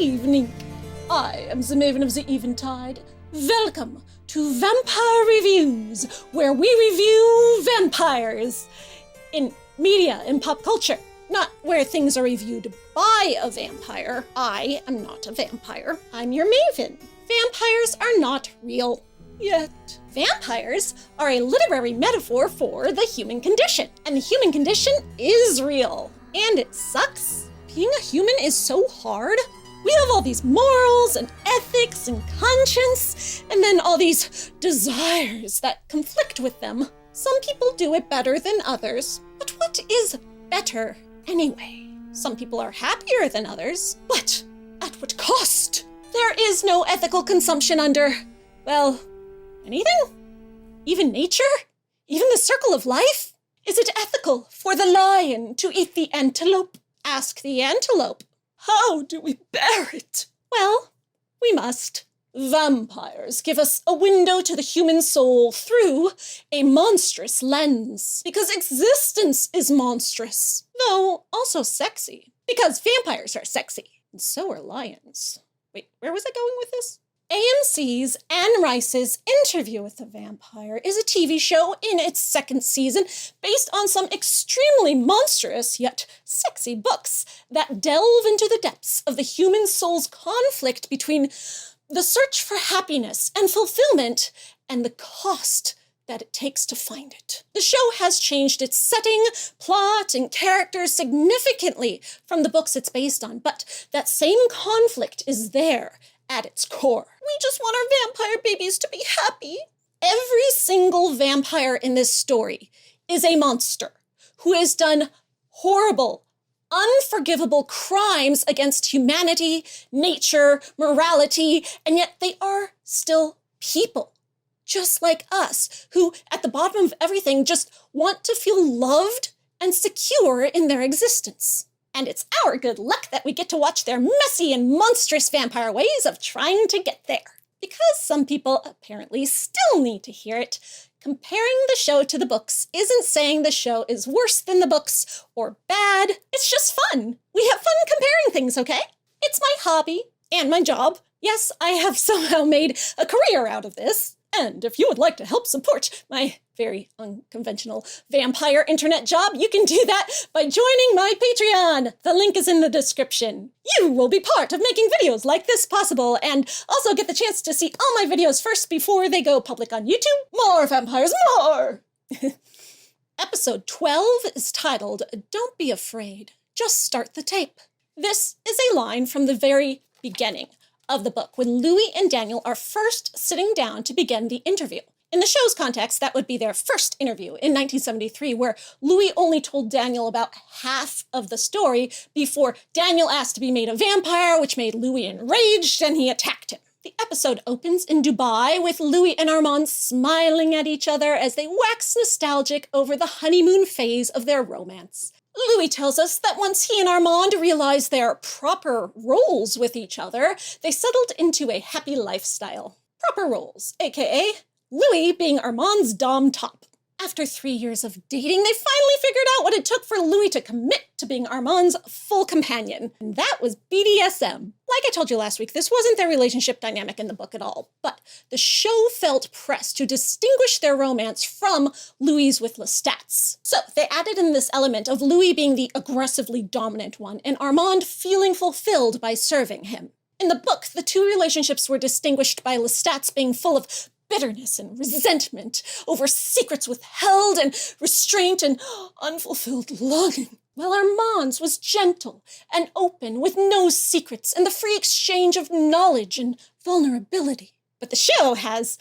evening. I am the Maven of the Eventide. Welcome to Vampire Reviews, where we review vampires in media and pop culture, not where things are reviewed by a vampire. I am not a vampire. I'm your Maven. Vampires are not real. Yet. Vampires are a literary metaphor for the human condition, and the human condition is real. And it sucks. Being a human is so hard. We have all these morals and ethics and conscience, and then all these desires that conflict with them. Some people do it better than others, but what is better anyway? Some people are happier than others, but at what cost? There is no ethical consumption under, well, anything? Even nature? Even the circle of life? Is it ethical for the lion to eat the antelope? Ask the antelope. How do we bear it? Well, we must. Vampires give us a window to the human soul through a monstrous lens. Because existence is monstrous, though also sexy. Because vampires are sexy, and so are lions. Wait, where was I going with this? AMC's Anne Rice's Interview with the Vampire is a TV show in its second season based on some extremely monstrous yet sexy books that delve into the depths of the human soul's conflict between the search for happiness and fulfillment and the cost that it takes to find it. The show has changed its setting, plot, and characters significantly from the books it's based on, but that same conflict is there at its core. We just want our vampire babies to be happy. Every single vampire in this story is a monster who has done horrible, unforgivable crimes against humanity, nature, morality, and yet they are still people, just like us, who at the bottom of everything just want to feel loved and secure in their existence. And it's our good luck that we get to watch their messy and monstrous vampire ways of trying to get there. Because some people apparently still need to hear it, comparing the show to the books isn't saying the show is worse than the books or bad. It's just fun. We have fun comparing things, okay? It's my hobby and my job. Yes, I have somehow made a career out of this. And if you would like to help support my very unconventional vampire internet job, you can do that by joining my Patreon. The link is in the description. You will be part of making videos like this possible and also get the chance to see all my videos first before they go public on YouTube. More vampires, more! Episode 12 is titled, Don't Be Afraid, Just Start the Tape. This is a line from the very beginning of the book, when Louis and Daniel are first sitting down to begin the interview. In the show's context, that would be their first interview in 1973, where Louis only told Daniel about half of the story before Daniel asked to be made a vampire, which made Louis enraged, and he attacked him. The episode opens in Dubai with Louis and Armand smiling at each other as they wax nostalgic over the honeymoon phase of their romance. Louis tells us that once he and Armand realized their proper roles with each other, they settled into a happy lifestyle. Proper roles, aka Louis being Armand's dom top. After 3 years of dating, they finally figured out what it took for Louis to commit to being Armand's full companion, and that was BDSM. Like I told you last week, this wasn't their relationship dynamic in the book at all, but the show felt pressed to distinguish their romance from Louis' with Lestat's. So they added in this element of Louis being the aggressively dominant one, and Armand feeling fulfilled by serving him. In the book, the two relationships were distinguished by Lestat's being full of bitterness and resentment over secrets withheld and restraint and unfulfilled longing, while Armand's was gentle and open with no secrets and the free exchange of knowledge and vulnerability. But the show has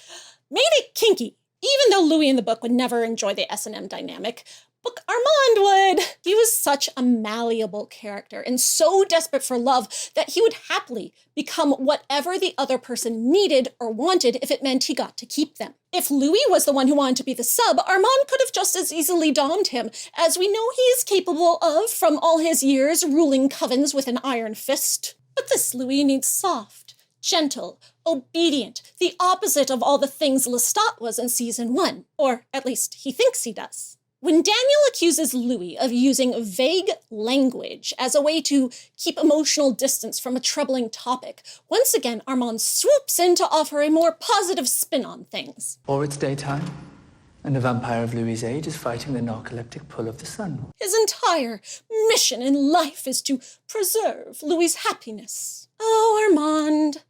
made it kinky. Even though Louis in the book would never enjoy the S&M dynamic, book Armand would. He was such a malleable character and so desperate for love that he would happily become whatever the other person needed or wanted if it meant he got to keep them. If Louis was the one who wanted to be the sub, Armand could have just as easily domed him, as we know he is capable of from all his years ruling covens with an iron fist. But this Louis needs soft, gentle, obedient, the opposite of all the things Lestat was in season 1, or at least he thinks he does. When Daniel accuses Louis of using vague language as a way to keep emotional distance from a troubling topic, once again Armand swoops in to offer a more positive spin on things. Or it's daytime, and the vampire of Louis' age is fighting the narcoleptic pull of the sun. His entire mission in life is to preserve Louis' happiness. Oh, Armand,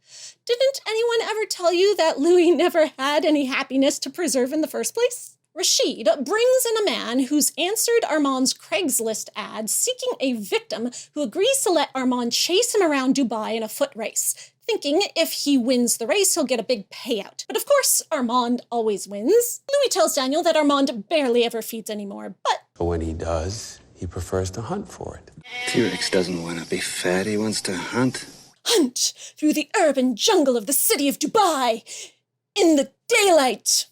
didn't anyone ever tell you that Louis never had any happiness to preserve in the first place? Rashid brings in a man who's answered Armand's Craigslist ad seeking a victim who agrees to let Armand chase him around Dubai in a foot race, thinking if he wins the race, he'll get a big payout. But of course, Armand always wins. Louis tells Daniel that Armand barely ever feeds anymore, but when he does, he prefers to hunt for it. T-Rex doesn't want to be fed, he wants to hunt. Hunt through the urban jungle of the city of Dubai in the daylight.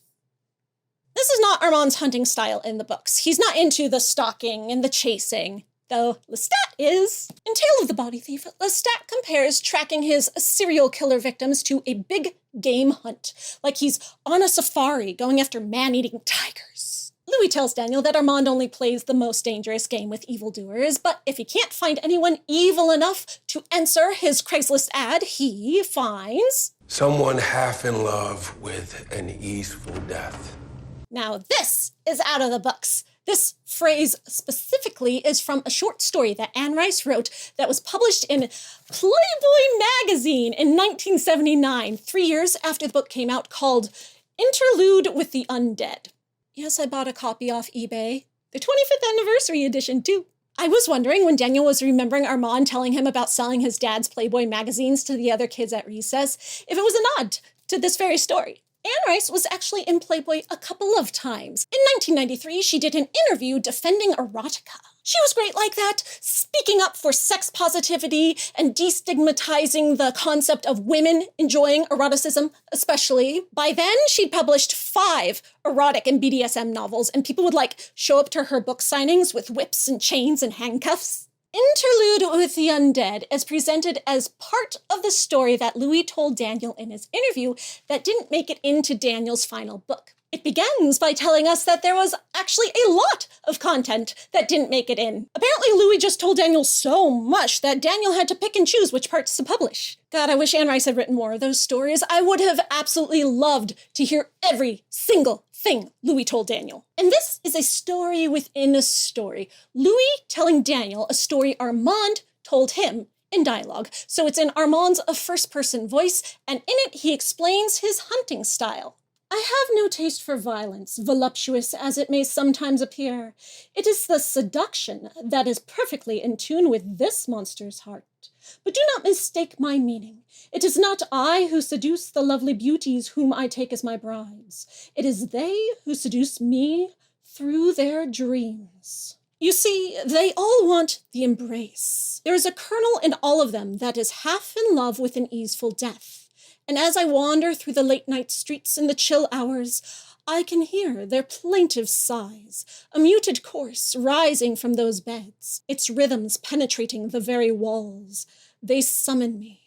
This is not Armand's hunting style in the books. He's not into the stalking and the chasing, though Lestat is. In Tale of the Body Thief, Lestat compares tracking his serial killer victims to a big game hunt, like he's on a safari going after man-eating tigers. Louis tells Daniel that Armand only plays the most dangerous game with evildoers, but if he can't find anyone evil enough to answer his Craigslist ad, he finds someone half in love with an easeful death. Now this is out of the books. This phrase specifically is from a short story that Anne Rice wrote that was published in Playboy magazine in 1979, 3 years after the book came out, called Interlude with the Undead. Yes, I bought a copy off eBay. The 25th anniversary edition, too. I was wondering when Daniel was remembering Armand telling him about selling his dad's Playboy magazines to the other kids at recess, if it was a nod to this very story. Anne Rice was actually in Playboy a couple of times. In 1993, she did an interview defending erotica. She was great like that, speaking up for sex positivity and destigmatizing the concept of women enjoying eroticism, especially. By then, she'd published 5 erotic and BDSM novels, and people would show up to her book signings with whips and chains and handcuffs. Interlude with the Undead is presented as part of the story that Louis told Daniel in his interview that didn't make it into Daniel's final book. It begins by telling us that there was actually a lot of content that didn't make it in. Apparently, Louis just told Daniel so much that Daniel had to pick and choose which parts to publish. God, I wish Anne Rice had written more of those stories. I would have absolutely loved to hear every single thing Louis told Daniel. And this is a story within a story. Louis telling Daniel a story Armand told him in dialogue. So it's in Armand's first-person voice, and in it he explains his hunting style. I have no taste for violence, voluptuous as it may sometimes appear. It is the seduction that is perfectly in tune with this monster's heart. But do not mistake my meaning. It is not I who seduce the lovely beauties whom I take as my brides. It is they who seduce me through their dreams. You see, they all want the embrace. There is a kernel in all of them that is half in love with an easeful death. And as I wander through the late-night streets in the chill hours, I can hear their plaintive sighs, a muted chorus rising from those beds, its rhythms penetrating the very walls. They summon me.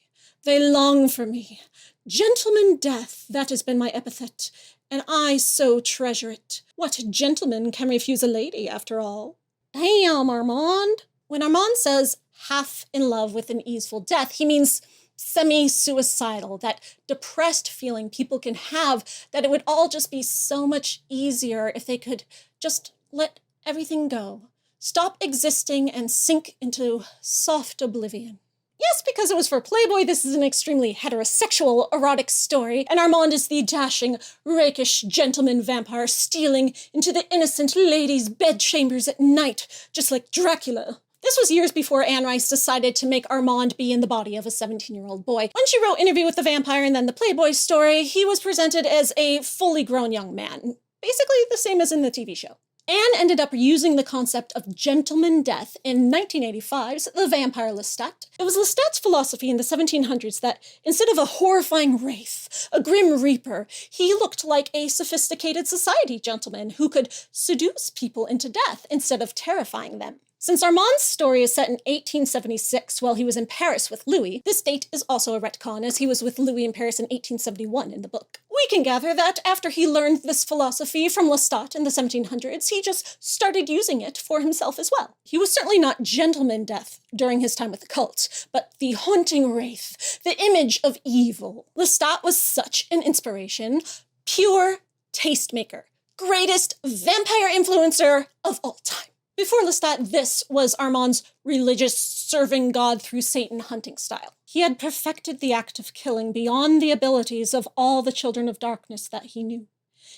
They long for me. Gentleman Death, that has been my epithet, and I so treasure it. What gentleman can refuse a lady, after all? Damn, Armand. When Armand says half in love with an easeful death, he means semi-suicidal, that depressed feeling people can have, that it would all just be so much easier if they could just let everything go, stop existing and sink into soft oblivion. Yes, because it was for Playboy, this is an extremely heterosexual erotic story, and Armand is the dashing, rakish gentleman vampire stealing into the innocent lady's bedchambers at night, just like Dracula. This was years before Anne Rice decided to make Armand be in the body of a 17-year-old boy. When she wrote Interview with the Vampire and then the Playboy story, he was presented as a fully grown young man, basically the same as in the TV show. Anne ended up using the concept of gentleman death in 1985's The Vampire Lestat. It was Lestat's philosophy in the 1700s that instead of a horrifying wraith, a grim reaper, he looked like a sophisticated society gentleman who could seduce people into death instead of terrifying them. Since Armand's story is set in 1876 while he was in Paris with Louis, this date is also a retcon as he was with Louis in Paris in 1871 in the book. We can gather that after he learned this philosophy from Lestat in the 1700s, he just started using it for himself as well. He was certainly not gentleman death during his time with the cult, but the haunting wraith, the image of evil. Lestat was such an inspiration, pure tastemaker, greatest vampire influencer of all time. Before Lestat, this was Armand's religious serving God through Satan hunting style. He had perfected the act of killing beyond the abilities of all the children of darkness that he knew.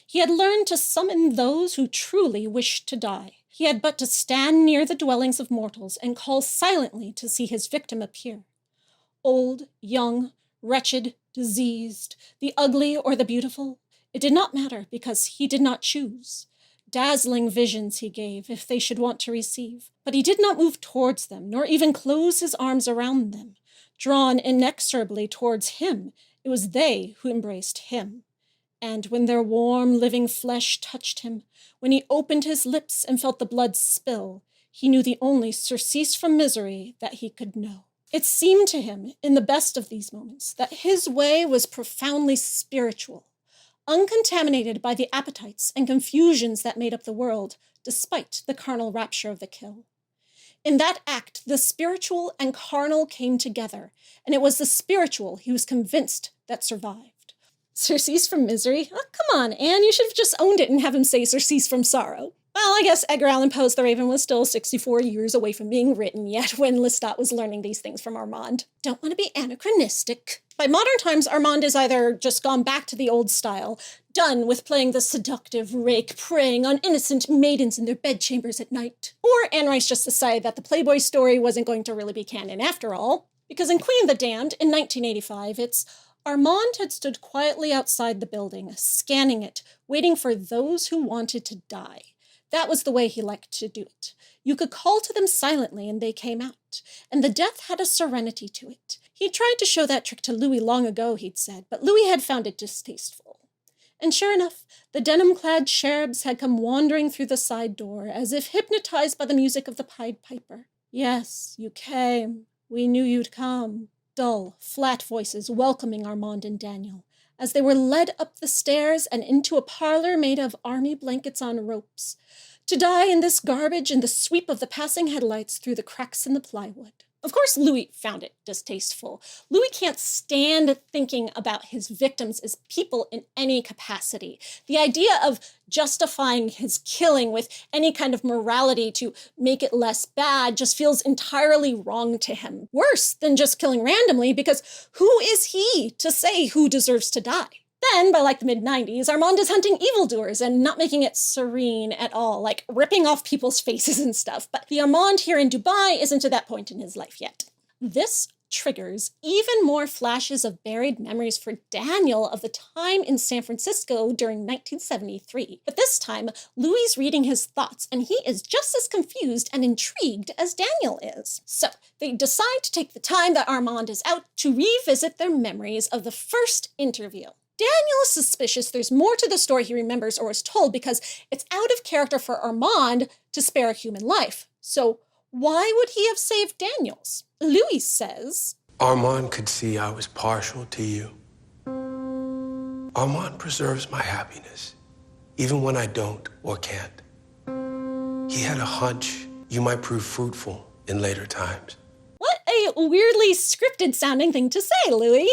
He had learned to summon those who truly wished to die. He had but to stand near the dwellings of mortals and call silently to see his victim appear. Old, young, wretched, diseased, the ugly or the beautiful, it did not matter because he did not choose. Dazzling visions he gave, if they should want to receive. But he did not move towards them, nor even close his arms around them. Drawn inexorably towards him, it was they who embraced him. And when their warm, living flesh touched him, when he opened his lips and felt the blood spill, he knew the only surcease from misery that he could know. It seemed to him, in the best of these moments, that his way was profoundly spiritual, uncontaminated by the appetites and confusions that made up the world, despite the carnal rapture of the kill. In that act, the spiritual and carnal came together, and it was the spiritual he was convinced that survived. Surcease from misery? Oh, come on, Anne, you should have just owned it and have him say surcease from sorrow. Well, I guess Edgar Allan Poe's The Raven was still 64 years away from being written yet when Lestat was learning these things from Armand. Don't want to be anachronistic. By modern times, Armand is either just gone back to the old style, done with playing the seductive rake, preying on innocent maidens in their bedchambers at night. Or Anne Rice just decided that the Playboy story wasn't going to really be canon after all, because in Queen of the Damned, in 1985, it's Armand had stood quietly outside the building, scanning it, waiting for those who wanted to die. That was the way he liked to do it. You could call to them silently and they came out, and the death had a serenity to it. He tried to show that trick to Louis long ago, he'd said, but Louis had found it distasteful. And sure enough, the denim-clad cherubs had come wandering through the side door, as if hypnotized by the music of the Pied Piper. Yes, you came. We knew you'd come. Dull, flat voices welcoming Armand and Daniel, as they were led up the stairs and into a parlor made of army blankets on ropes, to die in this garbage in the sweep of the passing headlights through the cracks in the plywood. Of course, Louis found it distasteful. Louis can't stand thinking about his victims as people in any capacity. The idea of justifying his killing with any kind of morality to make it less bad just feels entirely wrong to him. Worse than just killing randomly, because who is he to say who deserves to die? Then, by like the mid-90s, Armand is hunting evildoers and not making it serene at all, like ripping off people's faces and stuff. But the Armand here in Dubai isn't to that point in his life yet. This triggers even more flashes of buried memories for Daniel of the time in San Francisco during 1973. But this time, Louis is reading his thoughts, and he is just as confused and intrigued as Daniel is. So they decide to take the time that Armand is out to revisit their memories of the first interview. Daniel is suspicious there's more to the story he remembers or was told because it's out of character for Armand to spare a human life. So why would he have saved Daniel's? Louis says, Armand could see I was partial to you. Armand preserves my happiness, even when I don't or can't. He had a hunch you might prove fruitful in later times. What a weirdly scripted sounding thing to say, Louis.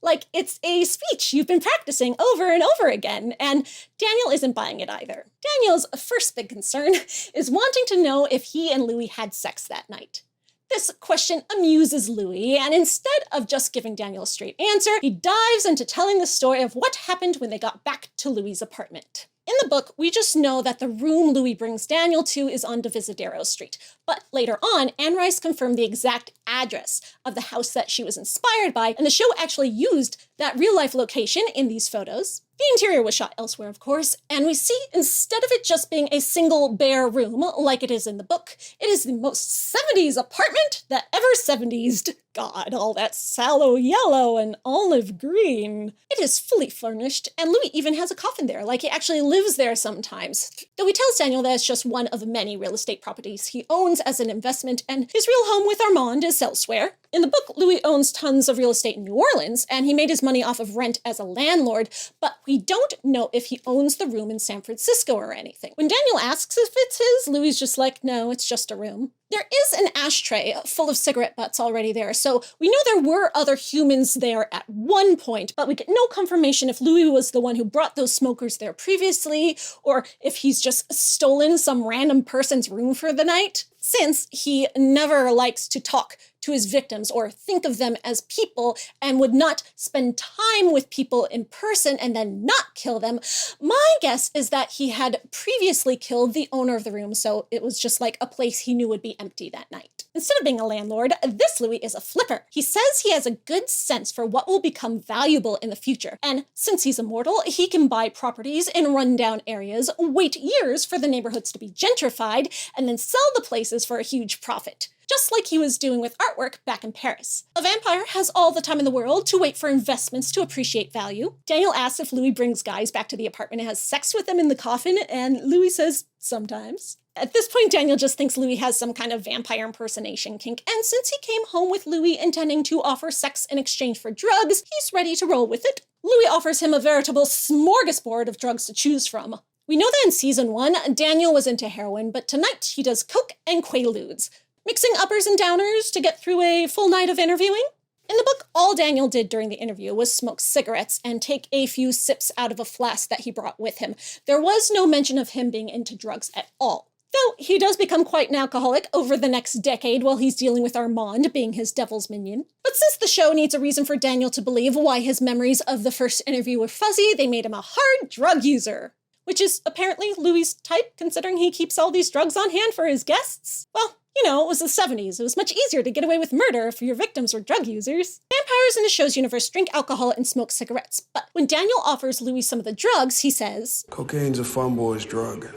Like it's a speech you've been practicing over and over again, and Daniel isn't buying it either. Daniel's first big concern is wanting to know if he and Louis had sex that night. This question amuses Louis, and instead of just giving Daniel a straight answer, he dives into telling the story of what happened when they got back to Louis' apartment. In the book, we just know that the room Louis brings Daniel to is on Divisadero Street. But later on, Anne Rice confirmed the exact address of the house that she was inspired by, and the show actually used that real-life location in these photos. The interior was shot elsewhere, of course, and we see, instead of it just being a single bare room like it is in the book, it is the most 70s apartment that ever 70s'd. God, all that sallow yellow and olive green. It is fully furnished, and Louis even has a coffin there, like he actually lives there sometimes. Though he tells Daniel that it's just one of many real estate properties he owns as an investment, and his real home with Armand is elsewhere. In the book, Louis owns tons of real estate in New Orleans, and he made his money off of rent as a landlord, but we don't know if he owns the room in San Francisco or anything. When Daniel asks if it's his, Louis is just like, no, it's just a room. There is an ashtray full of cigarette butts already there, so we know there were other humans there at one point, but we get no confirmation if Louis was the one who brought those smokers there previously, or if he's just stolen some random person's room for the night, since he never likes to talk to his victims or think of them as people and would not spend time with people in person and then not kill them. My guess is that he had previously killed the owner of the room, so it was just like a place he knew would be empty that night. Instead of being a landlord, this Louis is a flipper. He says he has a good sense for what will become valuable in the future, and since he's immortal, he can buy properties in rundown areas, wait years for the neighborhoods to be gentrified, and then sell the places for a huge profit. Just like he was doing with artwork back in Paris. A vampire has all the time in the world to wait for investments to appreciate value. Daniel asks if Louis brings guys back to the apartment and has sex with them in the coffin, and Louis says, sometimes. At this point, Daniel just thinks Louis has some kind of vampire impersonation kink, and since he came home with Louis intending to offer sex in exchange for drugs, he's ready to roll with it. Louis offers him a veritable smorgasbord of drugs to choose from. We know that in season 1, Daniel was into heroin, but tonight he does coke and quaaludes, mixing uppers and downers to get through a full night of interviewing. In the book, all Daniel did during the interview was smoke cigarettes and take a few sips out of a flask that he brought with him. There was no mention of him being into drugs at all. Though he does become quite an alcoholic over the next decade while he's dealing with Armand being his devil's minion. But since the show needs a reason for Daniel to believe why his memories of the first interview were fuzzy, they made him a hard drug user. Which is apparently Louis' type, considering he keeps all these drugs on hand for his guests. Well, you know, it was the 70s. It was much easier to get away with murder if your victims were drug users. Vampires in the show's universe drink alcohol and smoke cigarettes. But when Daniel offers Louis some of the drugs, he says, "Cocaine's a fun boy's drug.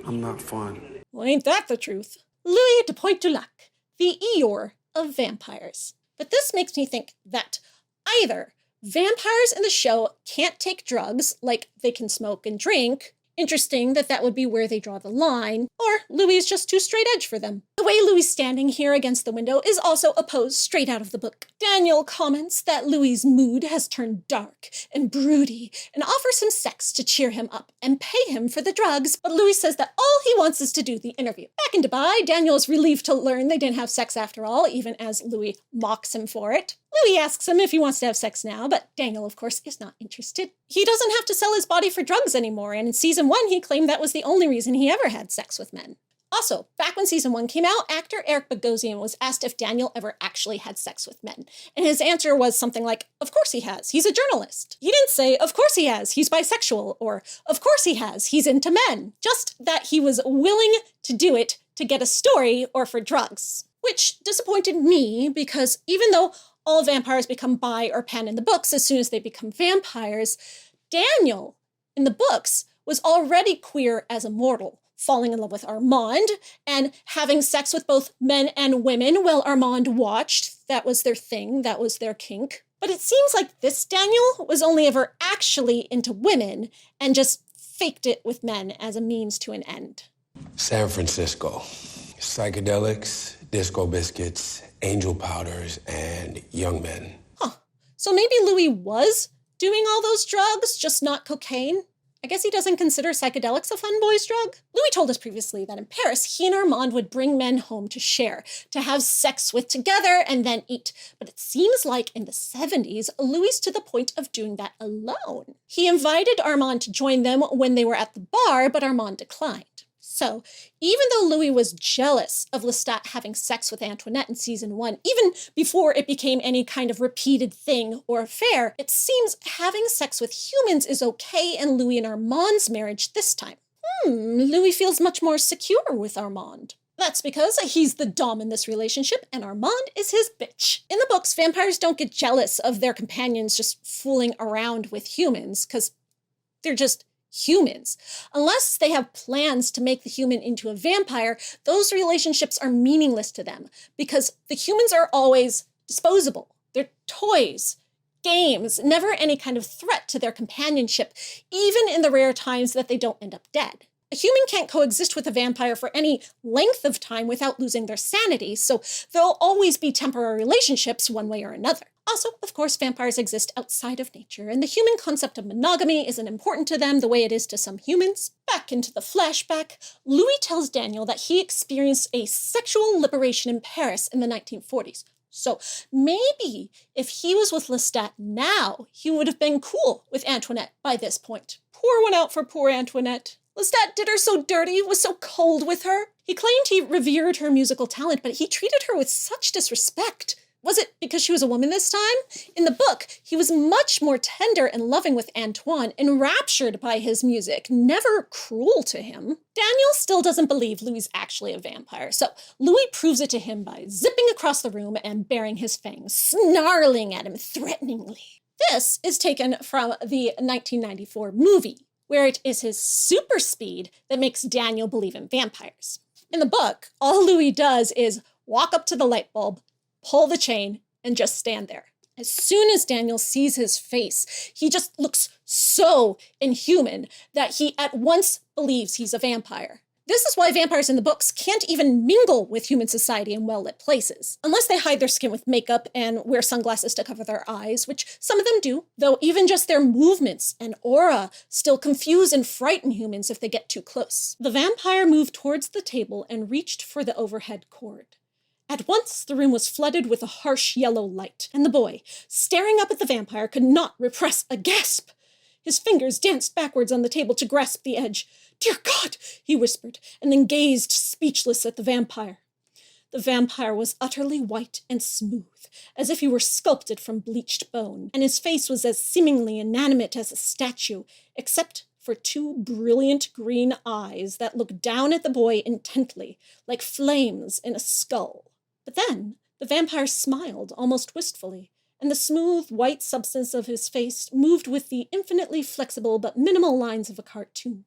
I'm not fun." Well, ain't that the truth? Louis de Pointe-du-Lac, the Eeyore of vampires. But this makes me think that either vampires in the show can't take drugs, like they can smoke and drink. Interesting that would be where they draw the line, or Louis is just too straight edge for them. The way Louis standing here against the window is also a pose straight out of the book. Daniel comments that Louis' mood has turned dark and broody and offers him sex to cheer him up and pay him for the drugs, but Louis says that all he wants is to do the interview. Back in Dubai, Daniel is relieved to learn they didn't have sex after all, even as Louis mocks him for it. Louis asks him if he wants to have sex now, but Daniel, of course, is not interested. He doesn't have to sell his body for drugs anymore, and in season 1, he claimed that was the only reason he ever had sex with men. Also, back when season 1 came out, actor Eric Bogosian was asked if Daniel ever actually had sex with men, and his answer was something like, of course he has, he's a journalist. He didn't say, of course he has, he's bisexual, or of course he has, he's into men. Just that he was willing to do it to get a story or for drugs. Which disappointed me, because even though all vampires become bi or pan in the books as soon as they become vampires, Daniel, in the books, was already queer as a mortal, falling in love with Armand and having sex with both men and women while Armand watched. That was their thing, that was their kink. But it seems like this Daniel was only ever actually into women and just faked it with men as a means to an end. San Francisco. Psychedelics, disco biscuits, angel powders, and young men. Huh. So maybe Louis was doing all those drugs, just not cocaine? I guess he doesn't consider psychedelics a fun boy's drug. Louis told us previously that in Paris, he and Armand would bring men home to share, to have sex with together and then eat. But it seems like in the 70s, Louis is to the point of doing that alone. He invited Armand to join them when they were at the bar, but Armand declined. So, even though Louis was jealous of Lestat having sex with Antoinette in season 1, even before it became any kind of repeated thing or affair, it seems having sex with humans is okay in Louis and Armand's marriage this time. Louis feels much more secure with Armand. That's because he's the dom in this relationship, and Armand is his bitch. In the books, vampires don't get jealous of their companions just fooling around with humans, because they're just humans. Unless they have plans to make the human into a vampire, those relationships are meaningless to them because the humans are always disposable. They're toys, games, never any kind of threat to their companionship, even in the rare times that they don't end up dead. A human can't coexist with a vampire for any length of time without losing their sanity, so there'll always be temporary relationships one way or another. Also, of course, vampires exist outside of nature, and the human concept of monogamy isn't important to them the way it is to some humans. Back into the flashback, Louis tells Daniel that he experienced a sexual liberation in Paris in the 1940s. So maybe if he was with Lestat now, he would have been cool with Antoinette by this point. Pour one out for poor Antoinette. Lestat did her so dirty, was so cold with her. He claimed he revered her musical talent, but he treated her with such disrespect. Was it because she was a woman this time? In the book, he was much more tender and loving with Antoine, enraptured by his music, never cruel to him. Daniel still doesn't believe Louis actually a vampire, so Louis proves it to him by zipping across the room and baring his fangs, snarling at him threateningly. This is taken from the 1994 movie, where it is his super speed that makes Daniel believe in vampires. In the book, all Louis does is walk up to the light bulb, pull the chain, and just stand there. As soon as Daniel sees his face, he just looks so inhuman that he at once believes he's a vampire. This is why vampires in the books can't even mingle with human society in well-lit places, unless they hide their skin with makeup and wear sunglasses to cover their eyes, which some of them do, though even just their movements and aura still confuse and frighten humans if they get too close. The vampire moved towards the table and reached for the overhead cord. At once, the room was flooded with a harsh yellow light, and the boy, staring up at the vampire, could not repress a gasp. His fingers danced backwards on the table to grasp the edge. "Dear God," he whispered, and then gazed speechless at the vampire. The vampire was utterly white and smooth, as if he were sculpted from bleached bone, and his face was as seemingly inanimate as a statue, except for two brilliant green eyes that looked down at the boy intently, like flames in a skull. But then the vampire smiled almost wistfully, and the smooth white substance of his face moved with the infinitely flexible but minimal lines of a cartoon.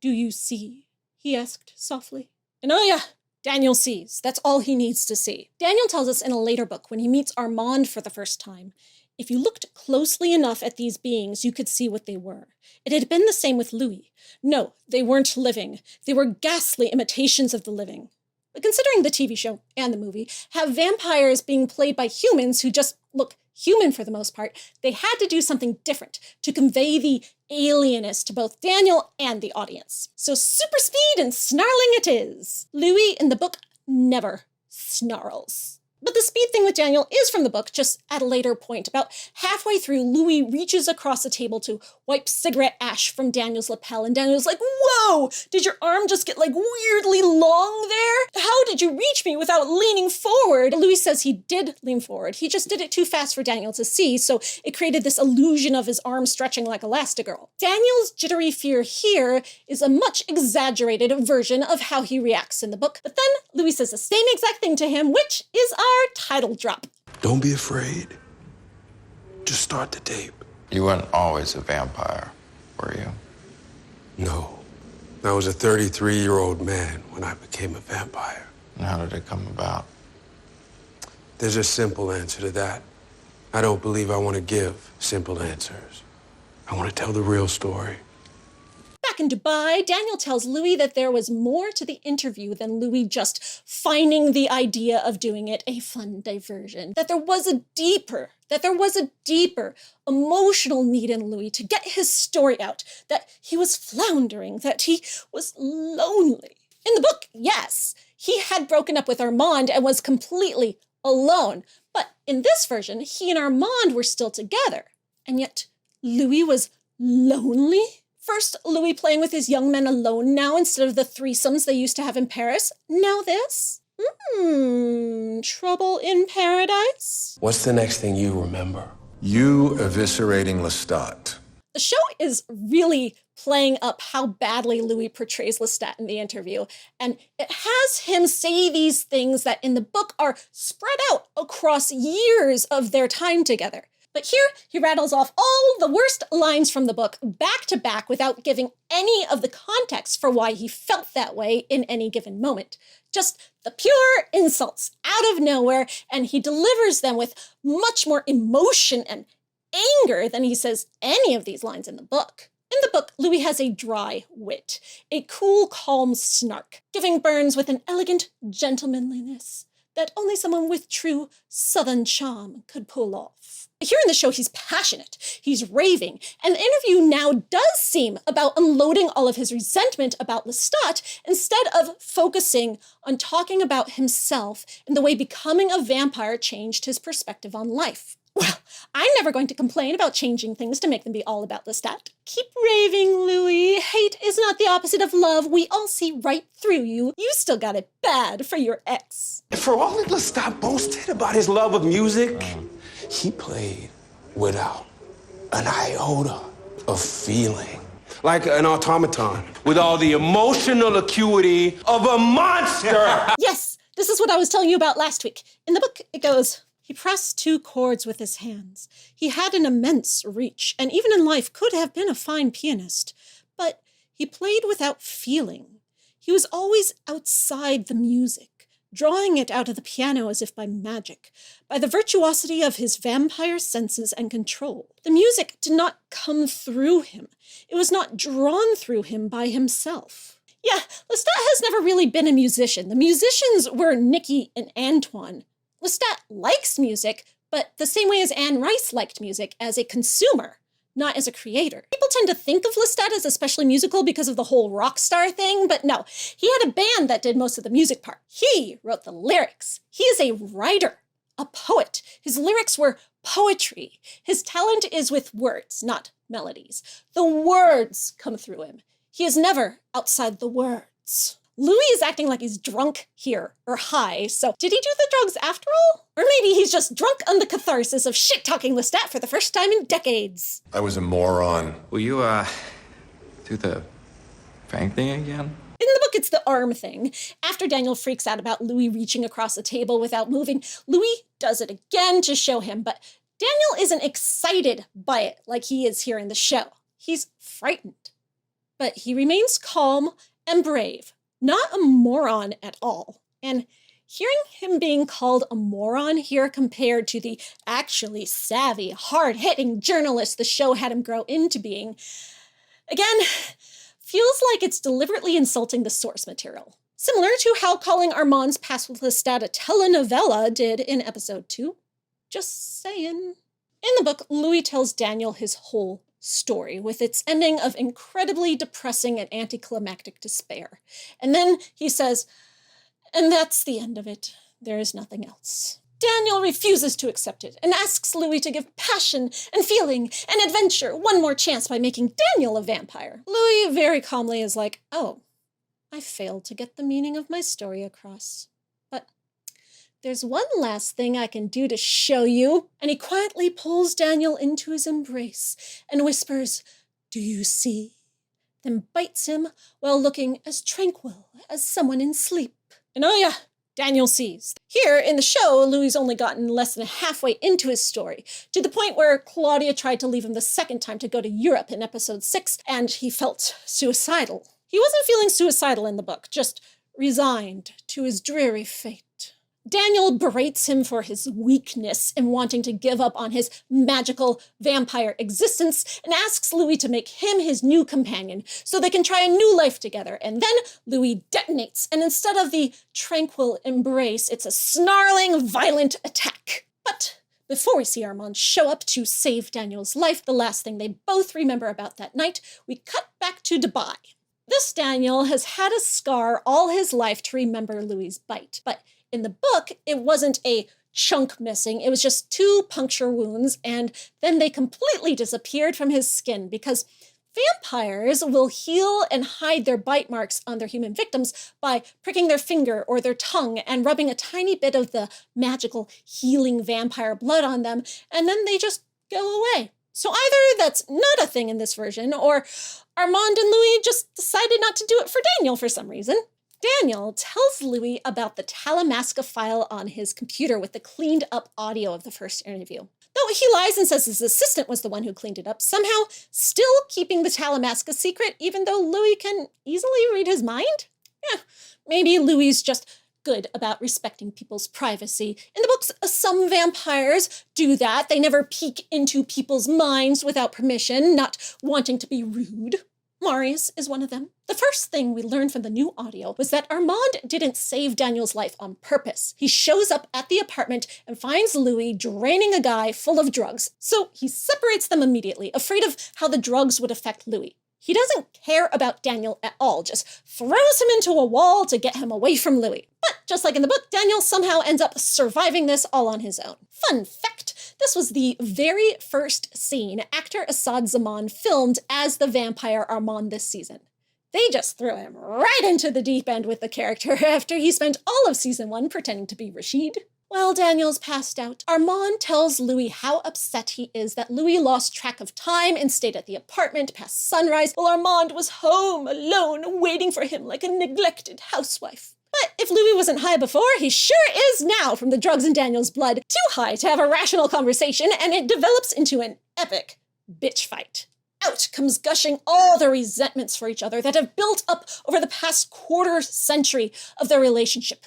"Do you see?" he asked softly. And oh yeah, Daniel sees. That's all he needs to see. Daniel tells us in a later book when he meets Armand for the first time, if you looked closely enough at these beings, you could see what they were. It had been the same with Louis. No, they weren't living. They were ghastly imitations of the living. But considering the TV show and the movie have vampires being played by humans who just look human for the most part, they had to do something different to convey the alienness to both Daniel and the audience. So super speed and snarling it is. Louis in the book never snarls. But the speed thing with Daniel is from the book, just at a later point. About halfway through, Louis reaches across the table to wipe cigarette ash from Daniel's lapel, and Daniel's like, "Whoa! Did your arm just get like weirdly long there? How did you reach me without leaning forward?" Louis says he did lean forward. He just did it too fast for Daniel to see, so it created this illusion of his arm stretching like Elastigirl. Daniel's jittery fear here is a much exaggerated version of how he reacts in the book, but then Louis says the same exact thing to him, which is our title drop. Don't be afraid. Just start the tape. You weren't always a vampire, were you? No. I was a 33-year-old man when I became a vampire. And how did it come about? There's a simple answer to that. I don't believe I want to give simple answers. I want to tell the real story. Back in Dubai, Daniel tells Louis that there was more to the interview than Louis just finding the idea of doing it a fun diversion. That there was a deeper emotional need in Louis to get his story out, that he was floundering, that he was lonely. In the book, yes, he had broken up with Armand and was completely alone. But in this version, he and Armand were still together. And yet, Louis was lonely? First, Louis playing with his young men alone now instead of the threesomes they used to have in Paris. Now this? Trouble in paradise? What's the next thing you remember? You eviscerating Lestat. The show is really playing up how badly Louis portrays Lestat in the interview, and it has him say these things that in the book are spread out across years of their time together. But here, he rattles off all the worst lines from the book back to back without giving any of the context for why he felt that way in any given moment. Just the pure insults out of nowhere, and he delivers them with much more emotion and anger than he says any of these lines in the book. In the book, Louis has a dry wit, a cool, calm snark, giving Burns with an elegant gentlemanliness that only someone with true Southern charm could pull off. Here in the show, he's passionate, he's raving, and the interview now does seem about unloading all of his resentment about Lestat instead of focusing on talking about himself and the way becoming a vampire changed his perspective on life. Well, I'm never going to complain about changing things to make them be all about Lestat. Keep raving, Louis. Hate is not the opposite of love. We all see right through you. You still got it bad for your ex. For all that Lestat boasted about his love of music, he played without an iota of feeling. Like an automaton with all the emotional acuity of a monster. Yes, this is what I was telling you about last week. In the book, it goes, he pressed 2 chords with his hands. He had an immense reach, and even in life could have been a fine pianist. But he played without feeling. He was always outside the music, drawing it out of the piano as if by magic, by the virtuosity of his vampire senses and control. The music did not come through him. It was not drawn through him by himself. Yeah, Lestat has never really been a musician. The musicians were Nikki and Antoine. Lestat likes music, but the same way as Anne Rice liked music, as a consumer, not as a creator. People tend to think of Lestat as especially musical because of the whole rock star thing, but no, he had a band that did most of the music part. He wrote the lyrics. He is a writer, a poet. His lyrics were poetry. His talent is with words, not melodies. The words come through him. He is never outside the words. Louis is acting like he's drunk here, or high, so did he do the drugs after all? Or maybe he's just drunk on the catharsis of shit-talking Lestat for the first time in decades. I was a moron. Will you, do the fang thing again? In the book, it's the arm thing. After Daniel freaks out about Louis reaching across the table without moving, Louis does it again to show him, but Daniel isn't excited by it like he is here in the show. He's frightened. But he remains calm and brave. Not a moron at all. And hearing him being called a moron here compared to the actually savvy, hard-hitting journalist the show had him grow into being, again, feels like it's deliberately insulting the source material. Similar to how calling Armand's Past with Lestat a telenovela did in episode 2. Just saying. In the book, Louis tells Daniel his whole story, with its ending of incredibly depressing and anticlimactic despair. And then he says, and that's the end of it. There is nothing else. Daniel refuses to accept it and asks Louis to give passion and feeling and adventure one more chance by making Daniel a vampire. Louis very calmly is like, oh, I failed to get the meaning of my story across. But there's one last thing I can do to show you. And he quietly pulls Daniel into his embrace and whispers, do you see? Then bites him while looking as tranquil as someone in sleep. And oh yeah, Daniel sees. Here in the show, Louis only gotten less than halfway into his story, to the point where Claudia tried to leave him the second time to go to Europe in episode 6, and he felt suicidal. He wasn't feeling suicidal in the book, just resigned to his dreary fate. Daniel berates him for his weakness in wanting to give up on his magical vampire existence and asks Louis to make him his new companion so they can try a new life together. And then Louis detonates, and instead of the tranquil embrace, it's a snarling, violent attack. But before we see Armand show up to save Daniel's life, the last thing they both remember about that night, we cut back to Dubai. This Daniel has had a scar all his life to remember Louis' bite, but in the book, it wasn't a chunk missing. It was just 2 puncture wounds, and then they completely disappeared from his skin because vampires will heal and hide their bite marks on their human victims by pricking their finger or their tongue and rubbing a tiny bit of the magical healing vampire blood on them, and then they just go away. So either that's not a thing in this version, or Armand and Louis just decided not to do it for Daniel for some reason. Daniel tells Louis about the Talamasca file on his computer with the cleaned up audio of the first interview. Though he lies and says his assistant was the one who cleaned it up, somehow still keeping the Talamasca secret even though Louis can easily read his mind? Yeah, maybe Louis just good about respecting people's privacy. In the books, some vampires do that. They never peek into people's minds without permission, not wanting to be rude. Marius is one of them. The first thing we learned from the new audio was that Armand didn't save Daniel's life on purpose. He shows up at the apartment and finds Louis draining a guy full of drugs. So he separates them immediately, afraid of how the drugs would affect Louis. He doesn't care about Daniel at all, just throws him into a wall to get him away from Louis. But just like in the book, Daniel somehow ends up surviving this all on his own. Fun fact, this was the very first scene actor Assad Zaman filmed as the vampire Armand this season. They just threw him right into the deep end with the character after he spent all of season 1 pretending to be Rashid. While Daniel's passed out, Armand tells Louis how upset he is that Louis lost track of time and stayed at the apartment past sunrise while Armand was home alone waiting for him like a neglected housewife. But if Louis wasn't high before, he sure is now from the drugs in Daniel's blood. Too high to have a rational conversation, and it develops into an epic bitch fight. Out comes gushing all the resentments for each other that have built up over the past quarter century of their relationship.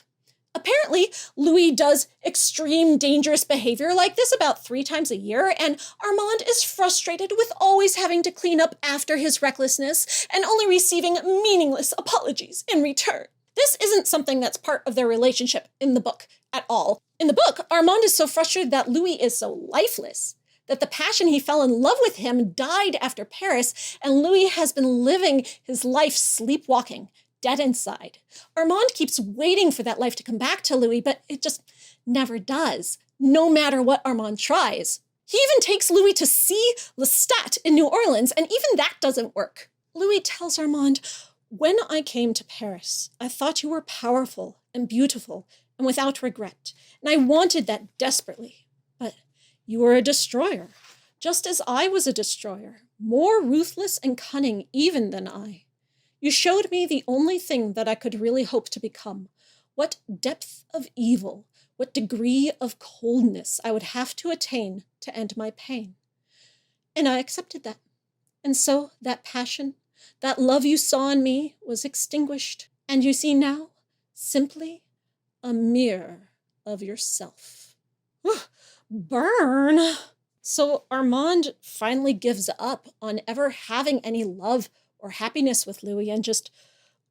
Apparently, Louis does extreme dangerous behavior like this about 3 times a year, and Armand is frustrated with always having to clean up after his recklessness and only receiving meaningless apologies in return. This isn't something that's part of their relationship in the book at all. In the book, Armand is so frustrated that Louis is so lifeless that the passion he fell in love with him died after Paris, and Louis has been living his life sleepwalking, dead inside. Armand keeps waiting for that life to come back to Louis, but it just never does, no matter what Armand tries. He even takes Louis to see Lestat in New Orleans, and even that doesn't work. Louis tells Armand, "When I came to Paris, I thought you were powerful and beautiful and without regret, and I wanted that desperately. But you were a destroyer, just as I was a destroyer, more ruthless and cunning even than I. You showed me the only thing that I could really hope to become, what depth of evil, what degree of coldness I would have to attain to end my pain. And I accepted that. And so that passion, that love you saw in me was extinguished, and you see now simply a mirror of yourself." Burn! So Armand finally gives up on ever having any love or happiness with Louis and just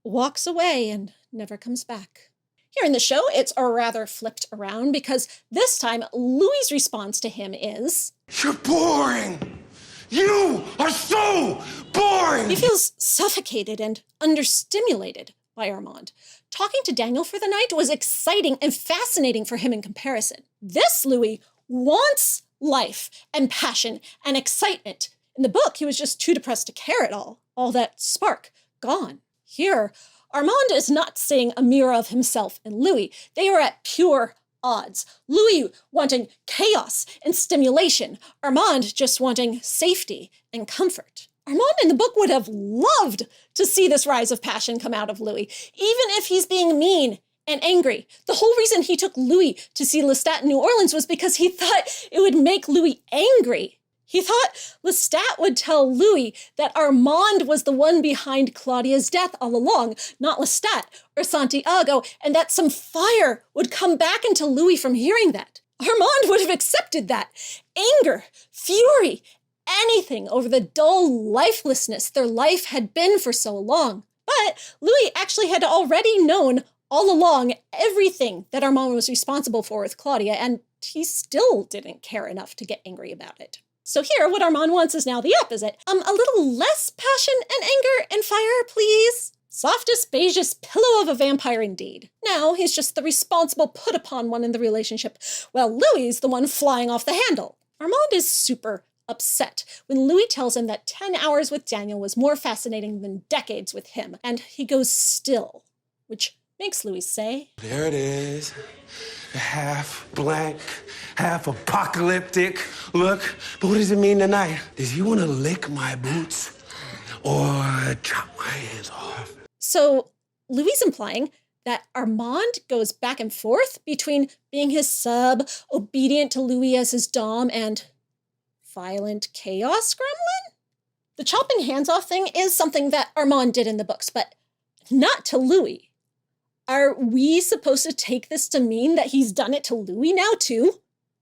walks away and never comes back. Here in the show, it's rather flipped around because this time Louis' response to him is, "You're boring! You are so boring!" He feels suffocated and understimulated by Armand. Talking to Daniel for the night was exciting and fascinating for him in comparison. This Louis wants life and passion and excitement. In the book, he was just too depressed to care at all. All that spark gone. Here, Armand is not seeing a mirror of himself and Louis. They are at pure odds. Louis wanting chaos and stimulation. Armand just wanting safety and comfort. Armand in the book would have loved to see this rise of passion come out of Louis, even if he's being mean and angry. The whole reason he took Louis to see Lestat in New Orleans was because he thought it would make Louis angry. He thought Lestat would tell Louis that Armand was the one behind Claudia's death all along, not Lestat or Santiago, and that some fire would come back into Louis from hearing that. Armand would have accepted that. Anger, fury, anything over the dull lifelessness their life had been for so long. But Louis actually had already known all along everything that Armand was responsible for with Claudia, and he still didn't care enough to get angry about it. So here, what Armand wants is now the opposite. A little less passion and anger and fire, please. Softest, beigest pillow of a vampire indeed. Now he's just the responsible put-upon one in the relationship, while Louis is the one flying off the handle. Armand is super upset when Louis tells him that 10 hours with Daniel was more fascinating than decades with him, and he goes still, which makes Louis say, "There it is. Half blank, half apocalyptic look. But what does it mean tonight? Does he want to lick my boots or chop my hands off?" So Louis implying that Armand goes back and forth between being his sub, obedient to Louis as his dom, and violent chaos gremlin? The chopping hands off thing is something that Armand did in the books, but not to Louis. Are we supposed to take this to mean that he's done it to Louis now, too?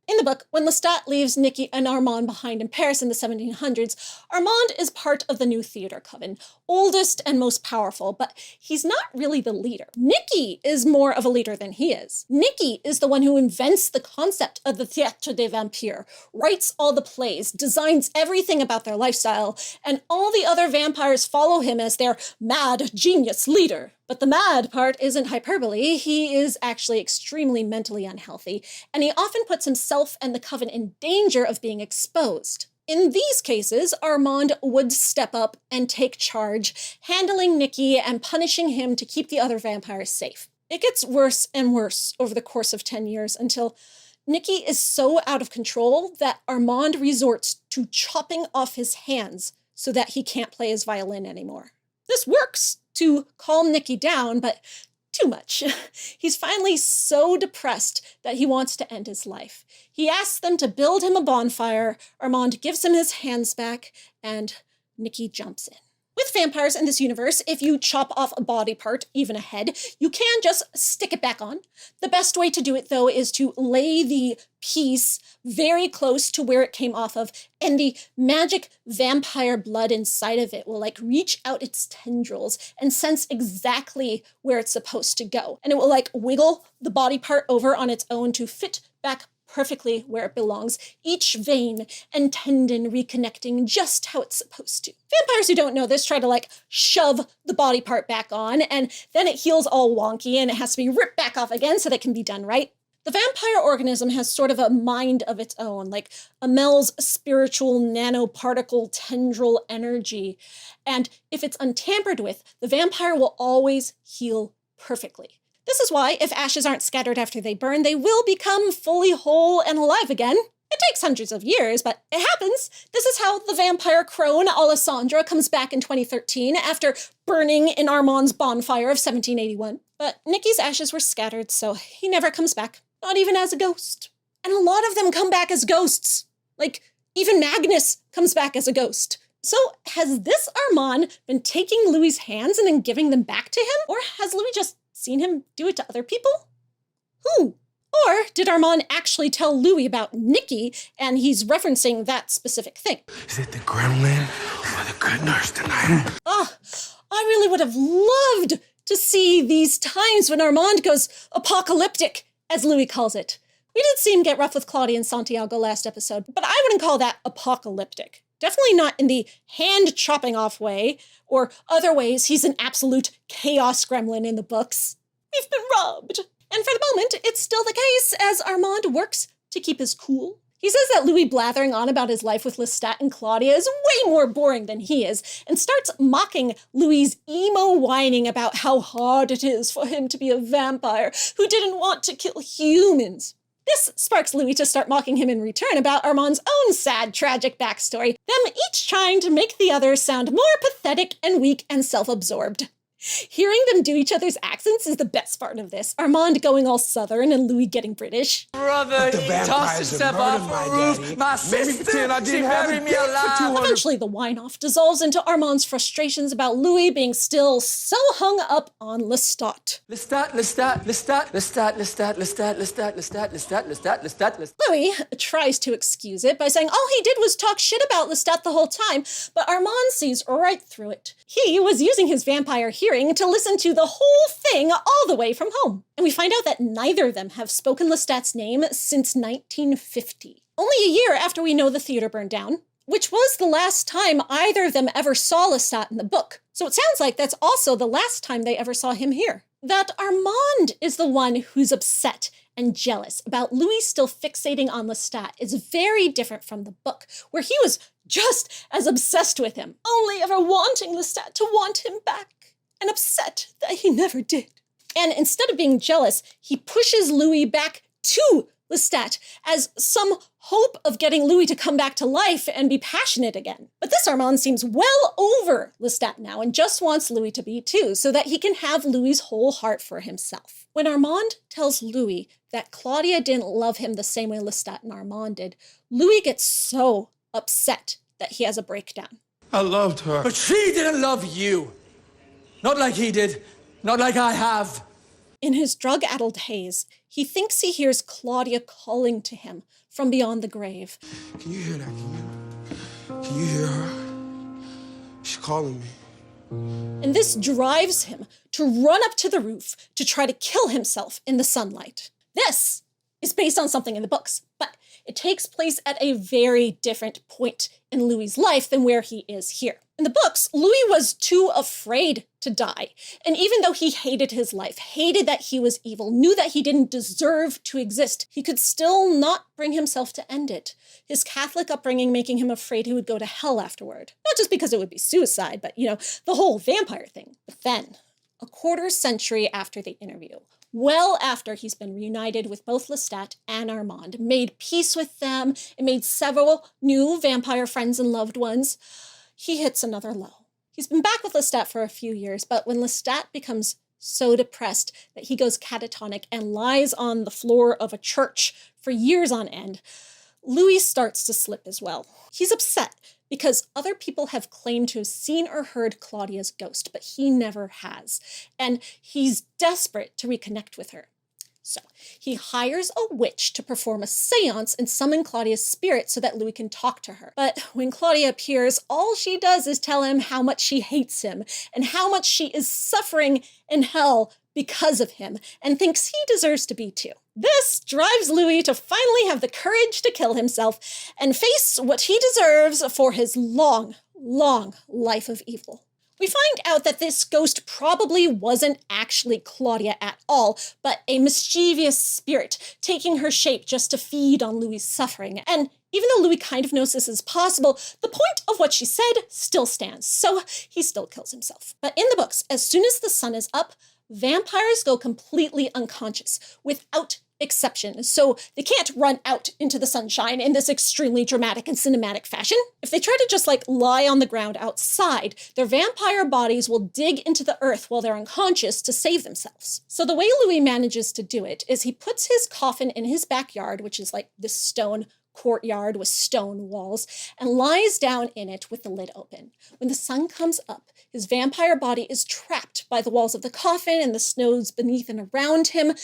In the book, when Lestat leaves Nicky and Armand behind in Paris in the 1700s, Armand is part of the new theater coven, oldest and most powerful, but he's not really the leader. Nicky is more of a leader than he is. Nicky is the one who invents the concept of the Théâtre des Vampires, writes all the plays, designs everything about their lifestyle, and all the other vampires follow him as their mad genius leader. But the mad part isn't hyperbole. He is actually extremely mentally unhealthy, and he often puts himself and the coven in danger of being exposed. In these cases, Armand would step up and take charge, handling Nicky and punishing him to keep the other vampires safe. It gets worse and worse over the course of 10 years until Nicky is so out of control that Armand resorts to chopping off his hands so that he can't play his violin anymore. This works to calm Nicky down, but too much. He's finally so depressed that he wants to end his life. He asks them to build him a bonfire, Armand gives him his hands back, and Nicky jumps in. With vampires in this universe, if you chop off a body part, even a head, you can just stick it back on. The best way to do it, though, is to lay the piece very close to where it came off of, and the magic vampire blood inside of it will reach out its tendrils and sense exactly where it's supposed to go. And it will wiggle the body part over on its own to fit back perfectly where it belongs, each vein and tendon reconnecting just how it's supposed to. Vampires who don't know this try to shove the body part back on, and then it heals all wonky and it has to be ripped back off again so that it can be done right. The vampire organism has sort of a mind of its own, like Amel's spiritual nanoparticle tendril energy. And if it's untampered with, the vampire will always heal perfectly. This is why, if ashes aren't scattered after they burn, they will become fully whole and alive again. It takes hundreds of years, but it happens. This is how the vampire crone Alessandra comes back in 2013 after burning in Armand's bonfire of 1781. But Nicky's ashes were scattered, so he never comes back, not even as a ghost. And a lot of them come back as ghosts. Even Magnus comes back as a ghost. So has this Armand been taking Louis's hands and then giving them back to him? Or has Louis just seen him do it to other people? Who? Or did Armand actually tell Louis about Nicky and he's referencing that specific thing? Is it the gremlin or the good nurse tonight? I really would have loved to see these times when Armand goes apocalyptic, as Louis calls it. We did see him get rough with Claudia and Santiago last episode, but I wouldn't call that apocalyptic. Definitely not in the hand chopping off way, or other ways he's an absolute chaos gremlin in the books. We've been robbed. And for the moment, it's still the case as Armand works to keep his cool. He says that Louis blathering on about his life with Lestat and Claudia is way more boring than he is, and starts mocking Louis' emo whining about how hard it is for him to be a vampire who didn't want to kill humans. This sparks Louis to start mocking him in return about Armand's own sad, tragic backstory, them each trying to make the other sound more pathetic and weak and self-absorbed. Hearing them do each other's accents is the best part of this. Armand going all southern and Louis getting British. Brother, The he vampires tossed have himself off murdered a my roof. daddy. My Made me sister, pretend I she didn't have buried a me dick for alive. 200. Eventually, the whine-off dissolves into Armand's frustrations about Louis being still so hung up on Lestat. Louis tries to excuse it by saying all he did was talk shit about Lestat the whole time, but Armand sees right through it. He was using his vampire hearing to listen to the whole thing all the way from home. And we find out that neither of them have spoken Lestat's name since 1950. Only a year after we know the theater burned down, which was the last time either of them ever saw Lestat in the book. So it sounds like that's also the last time they ever saw him here. That Armand is the one who's upset and jealous about Louis still fixating on Lestat is very different from the book, where he was just as obsessed with him, only ever wanting Lestat to want him back, and upset that he never did. And instead of being jealous, he pushes Louis back to Lestat as some hope of getting Louis to come back to life and be passionate again. But this Armand seems well over Lestat now and just wants Louis to be too, so that he can have Louis' whole heart for himself. When Armand tells Louis that Claudia didn't love him the same way Lestat and Armand did, Louis gets so upset that he has a breakdown. I loved her. But she didn't love you. Not like he did. Not like I have. In his drug-addled haze, he thinks he hears Claudia calling to him from beyond the grave. Can you hear that? Can you hear her? She's calling me. And this drives him to run up to the roof to try to kill himself in the sunlight. This is based on something in the books, but it takes place at a very different point in Louis's life than where he is here. In the books, Louis was too afraid to die. And even though he hated his life, hated that he was evil, knew that he didn't deserve to exist, he could still not bring himself to end it. His Catholic upbringing making him afraid he would go to hell afterward. Not just because it would be suicide, but, the whole vampire thing. But then, a quarter century after the interview, well after he's been reunited with both Lestat and Armand, made peace with them, and made several new vampire friends and loved ones, he hits another low. He's been back with Lestat for a few years, but when Lestat becomes so depressed that he goes catatonic and lies on the floor of a church for years on end, Louis starts to slip as well. He's upset because other people have claimed to have seen or heard Claudia's ghost, but he never has. And he's desperate to reconnect with her. So he hires a witch to perform a seance and summon Claudia's spirit so that Louis can talk to her. But when Claudia appears, all she does is tell him how much she hates him and how much she is suffering in hell because of him and thinks he deserves to be too. This drives Louis to finally have the courage to kill himself and face what he deserves for his long, long life of evil. We find out that this ghost probably wasn't actually Claudia at all, but a mischievous spirit taking her shape just to feed on Louis' suffering. And even though Louis kind of knows this is possible, the point of what she said still stands, so he still kills himself. But in the books, as soon as the sun is up, vampires go completely unconscious, without exception, so they can't run out into the sunshine in this extremely dramatic and cinematic fashion. If they try to just lie on the ground outside, their vampire bodies will dig into the earth while they're unconscious to save themselves. So the way Louis manages to do it is he puts his coffin in his backyard, which is this stone courtyard with stone walls, and lies down in it with the lid open. When the sun comes up, his vampire body is trapped by the walls of the coffin and the snows beneath and around him,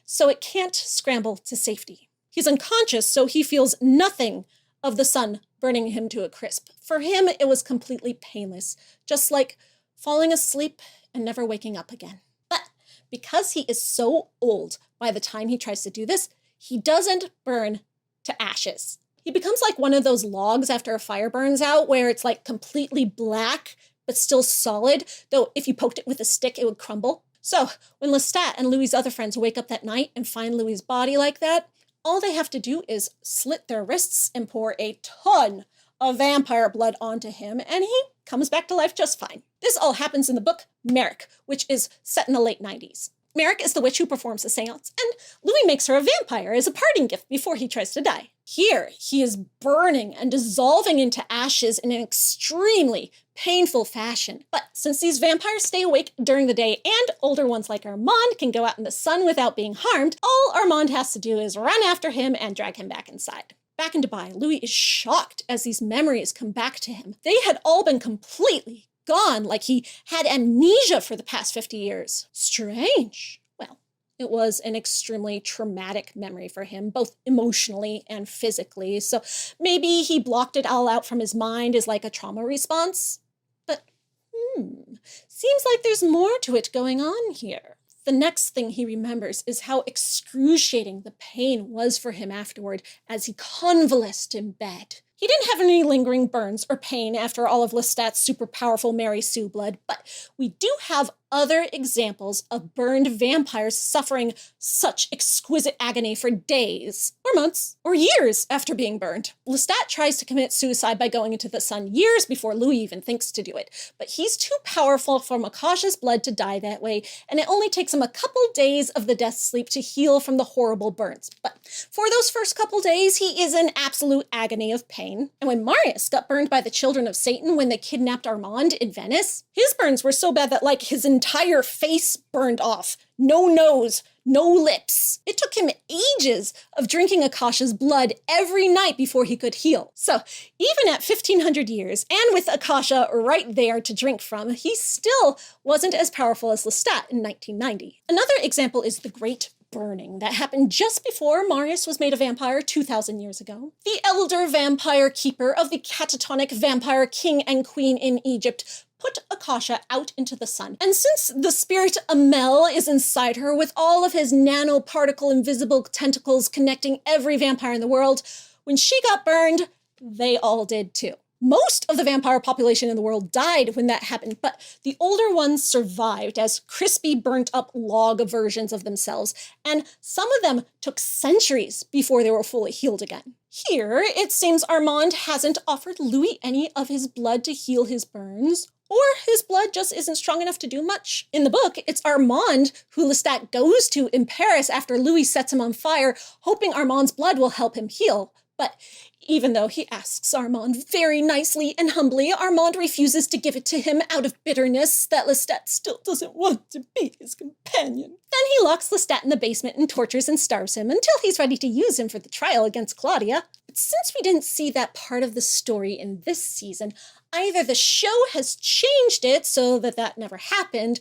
so it can't scramble to safety. He's unconscious, so he feels nothing of the sun burning him to a crisp. For him, it was completely painless, just like falling asleep and never waking up again. But because he is so old by the time he tries to do this, he doesn't burn to ashes. He becomes like one of those logs after a fire burns out where it's completely black but still solid, though if you poked it with a stick it would crumble. So when Lestat and Louis' other friends wake up that night and find Louis' body like that, all they have to do is slit their wrists and pour a ton of vampire blood onto him, and he comes back to life just fine. This all happens in the book Merrick, which is set in the late 90s. Merrick is the witch who performs the seance, and Louis makes her a vampire as a parting gift before he tries to die. Here, he is burning and dissolving into ashes in an extremely painful fashion. But since these vampires stay awake during the day and older ones like Armand can go out in the sun without being harmed, all Armand has to do is run after him and drag him back inside. Back in Dubai, Louis is shocked as these memories come back to him. They had all been completely gone, like he had amnesia for the past 50 years. Strange. Well, it was an extremely traumatic memory for him, both emotionally and physically, so maybe he blocked it all out from his mind as a trauma response. But, seems like there's more to it going on here. The next thing he remembers is how excruciating the pain was for him afterward as he convalesced in bed. He didn't have any lingering burns or pain after all of Lestat's super powerful Mary Sue blood, but we do have other examples of burned vampires suffering such exquisite agony for days, or months, or years after being burned. Lestat tries to commit suicide by going into the sun years before Louis even thinks to do it, but he's too powerful for Makash's blood to die that way, and it only takes him a couple days of the death sleep to heal from the horrible burns. But for those first couple days, he is in absolute agony of pain. And when Marius got burned by the children of Satan when they kidnapped Armand in Venice, his burns were so bad that his entire face burned off. No nose, no lips. It took him ages of drinking Akasha's blood every night before he could heal. So even at 1500 years, and with Akasha right there to drink from, he still wasn't as powerful as Lestat in 1990. Another example is the Great Burning that happened just before Marius was made a vampire 2,000 years ago. The elder vampire keeper of the catatonic vampire king and queen in Egypt put Akasha out into the sun. And since the spirit Amel is inside her with all of his nanoparticle invisible tentacles connecting every vampire in the world, when she got burned, they all did too. Most of the vampire population in the world died when that happened, but the older ones survived as crispy, burnt-up log versions of themselves, and some of them took centuries before they were fully healed again. Here, it seems Armand hasn't offered Louis any of his blood to heal his burns, or his blood just isn't strong enough to do much. In the book, it's Armand who Lestat goes to in Paris after Louis sets him on fire, hoping Armand's blood will help him heal. But even though he asks Armand very nicely and humbly, Armand refuses to give it to him out of bitterness that Lestat still doesn't want to be his companion. Then he locks Lestat in the basement and tortures and starves him until he's ready to use him for the trial against Claudia. But since we didn't see that part of the story in this season, either the show has changed it so that never happened,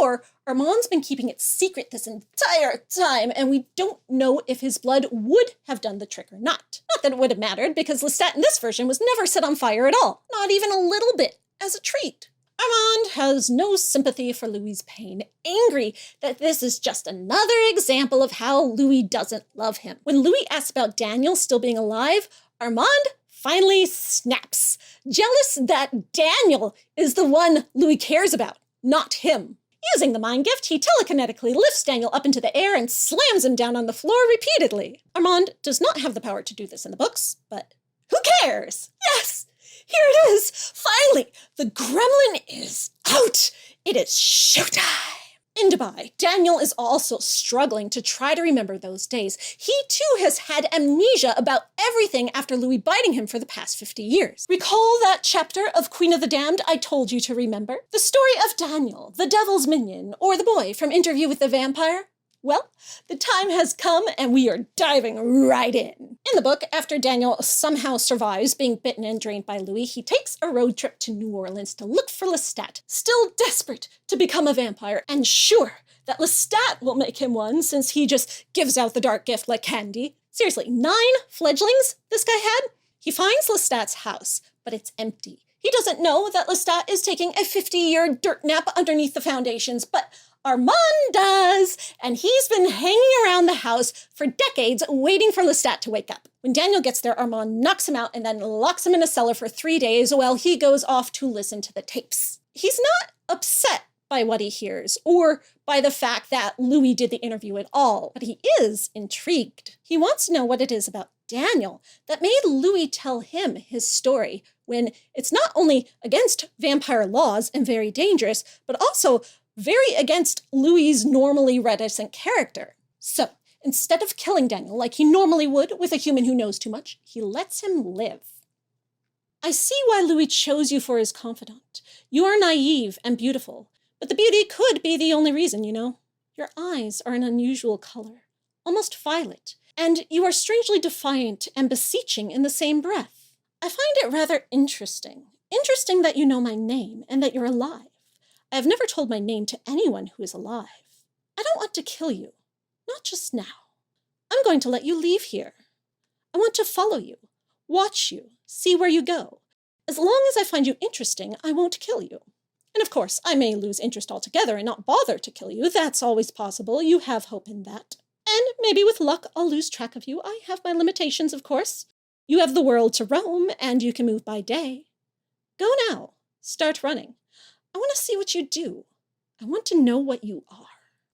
or Armand's been keeping it secret this entire time, and we don't know if his blood would have done the trick or not. Not that it would have mattered, because Lestat in this version was never set on fire at all, not even a little bit, as a treat. Armand has no sympathy for Louis's pain, angry that this is just another example of how Louis doesn't love him. When Louis asks about Daniel still being alive, Armand finally snaps, jealous that Daniel is the one Louis cares about, not him. Using the mind gift, he telekinetically lifts Daniel up into the air and slams him down on the floor repeatedly. Armand does not have the power to do this in the books, but who cares? Yes! Here it is! Finally, the gremlin is out! It is showtime! In Dubai, Daniel is also struggling to try to remember those days. He too has had amnesia about everything after Louis biting him for the past 50 years. Recall that chapter of Queen of the Damned I told you to remember? The story of Daniel, the devil's minion, or the boy from Interview with the Vampire? Well, the time has come and we are diving right in. In the book, after Daniel somehow survives being bitten and drained by Louis, he takes a road trip to New Orleans to look for Lestat, still desperate to become a vampire, and sure that Lestat will make him one since he just gives out the dark gift like candy. Seriously, 9 fledglings this guy had? He finds Lestat's house, but it's empty. He doesn't know that Lestat is taking a 50-year dirt nap underneath the foundations, but Armand does, and he's been hanging around the house for decades waiting for Lestat to wake up. When Daniel gets there, Armand knocks him out and then locks him in a cellar for 3 days while he goes off to listen to the tapes. He's not upset by what he hears or by the fact that Louis did the interview at all, but he is intrigued. He wants to know what it is about Daniel that made Louis tell him his story when it's not only against vampire laws and very dangerous, but also very against Louis's normally reticent character. So, instead of killing Daniel like he normally would with a human who knows too much, he lets him live. I see why Louis chose you for his confidant. You are naive and beautiful, but the beauty could be the only reason, you know. Your eyes are an unusual color, almost violet, and you are strangely defiant and beseeching in the same breath. I find it rather interesting. Interesting that you know my name and that you're alive. I have never told my name to anyone who is alive. I don't want to kill you. Not just now. I'm going to let you leave here. I want to follow you, watch you, see where you go. As long as I find you interesting, I won't kill you. And of course, I may lose interest altogether and not bother to kill you. That's always possible. You have hope in that. And maybe with luck, I'll lose track of you. I have my limitations, of course. You have the world to roam, and you can move by day. Go now. Start running. I want to see what you do. I want to know what you are.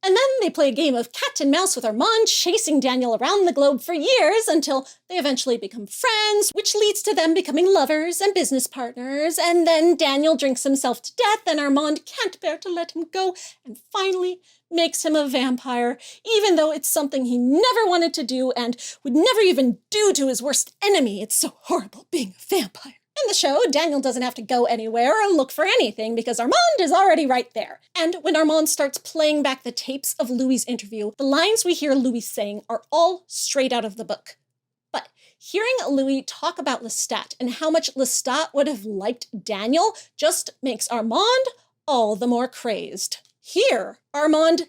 And then they play a game of cat and mouse with Armand, chasing Daniel around the globe for years until they eventually become friends, which leads to them becoming lovers and business partners. And then Daniel drinks himself to death, and Armand can't bear to let him go, and finally makes him a vampire, even though it's something he never wanted to do and would never even do to his worst enemy. It's so horrible being a vampire. In the show, Daniel doesn't have to go anywhere or look for anything because Armand is already right there. And when Armand starts playing back the tapes of Louis' interview, the lines we hear Louis saying are all straight out of the book. But hearing Louis talk about Lestat and how much Lestat would have liked Daniel just makes Armand all the more crazed. Here, Armand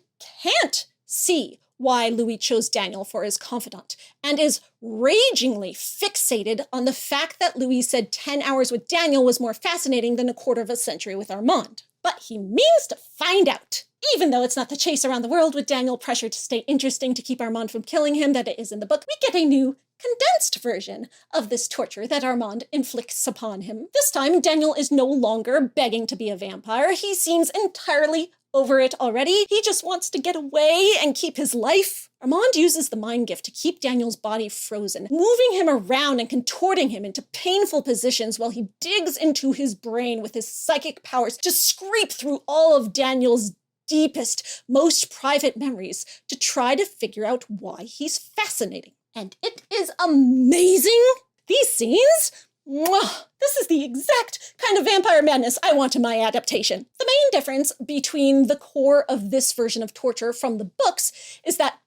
can't see why Louis chose Daniel for his confidant, and is ragingly fixated on the fact that Louis said 10 hours with Daniel was more fascinating than a quarter of a century with Armand. But he means to find out. Even though it's not the chase around the world with Daniel pressured to stay interesting to keep Armand from killing him that it is in the book, we get a new, condensed version of this torture that Armand inflicts upon him. This time, Daniel is no longer begging to be a vampire. He seems entirely over it already. He just wants to get away and keep his life. Armand uses the mind gift to keep Daniel's body frozen, moving him around and contorting him into painful positions while he digs into his brain with his psychic powers to scrape through all of Daniel's deepest, most private memories to try to figure out why he's fascinating. And it is amazing. These scenes, this is the exact kind of vampire madness I want in my adaptation. The main difference between the core of this version of torture from the books is that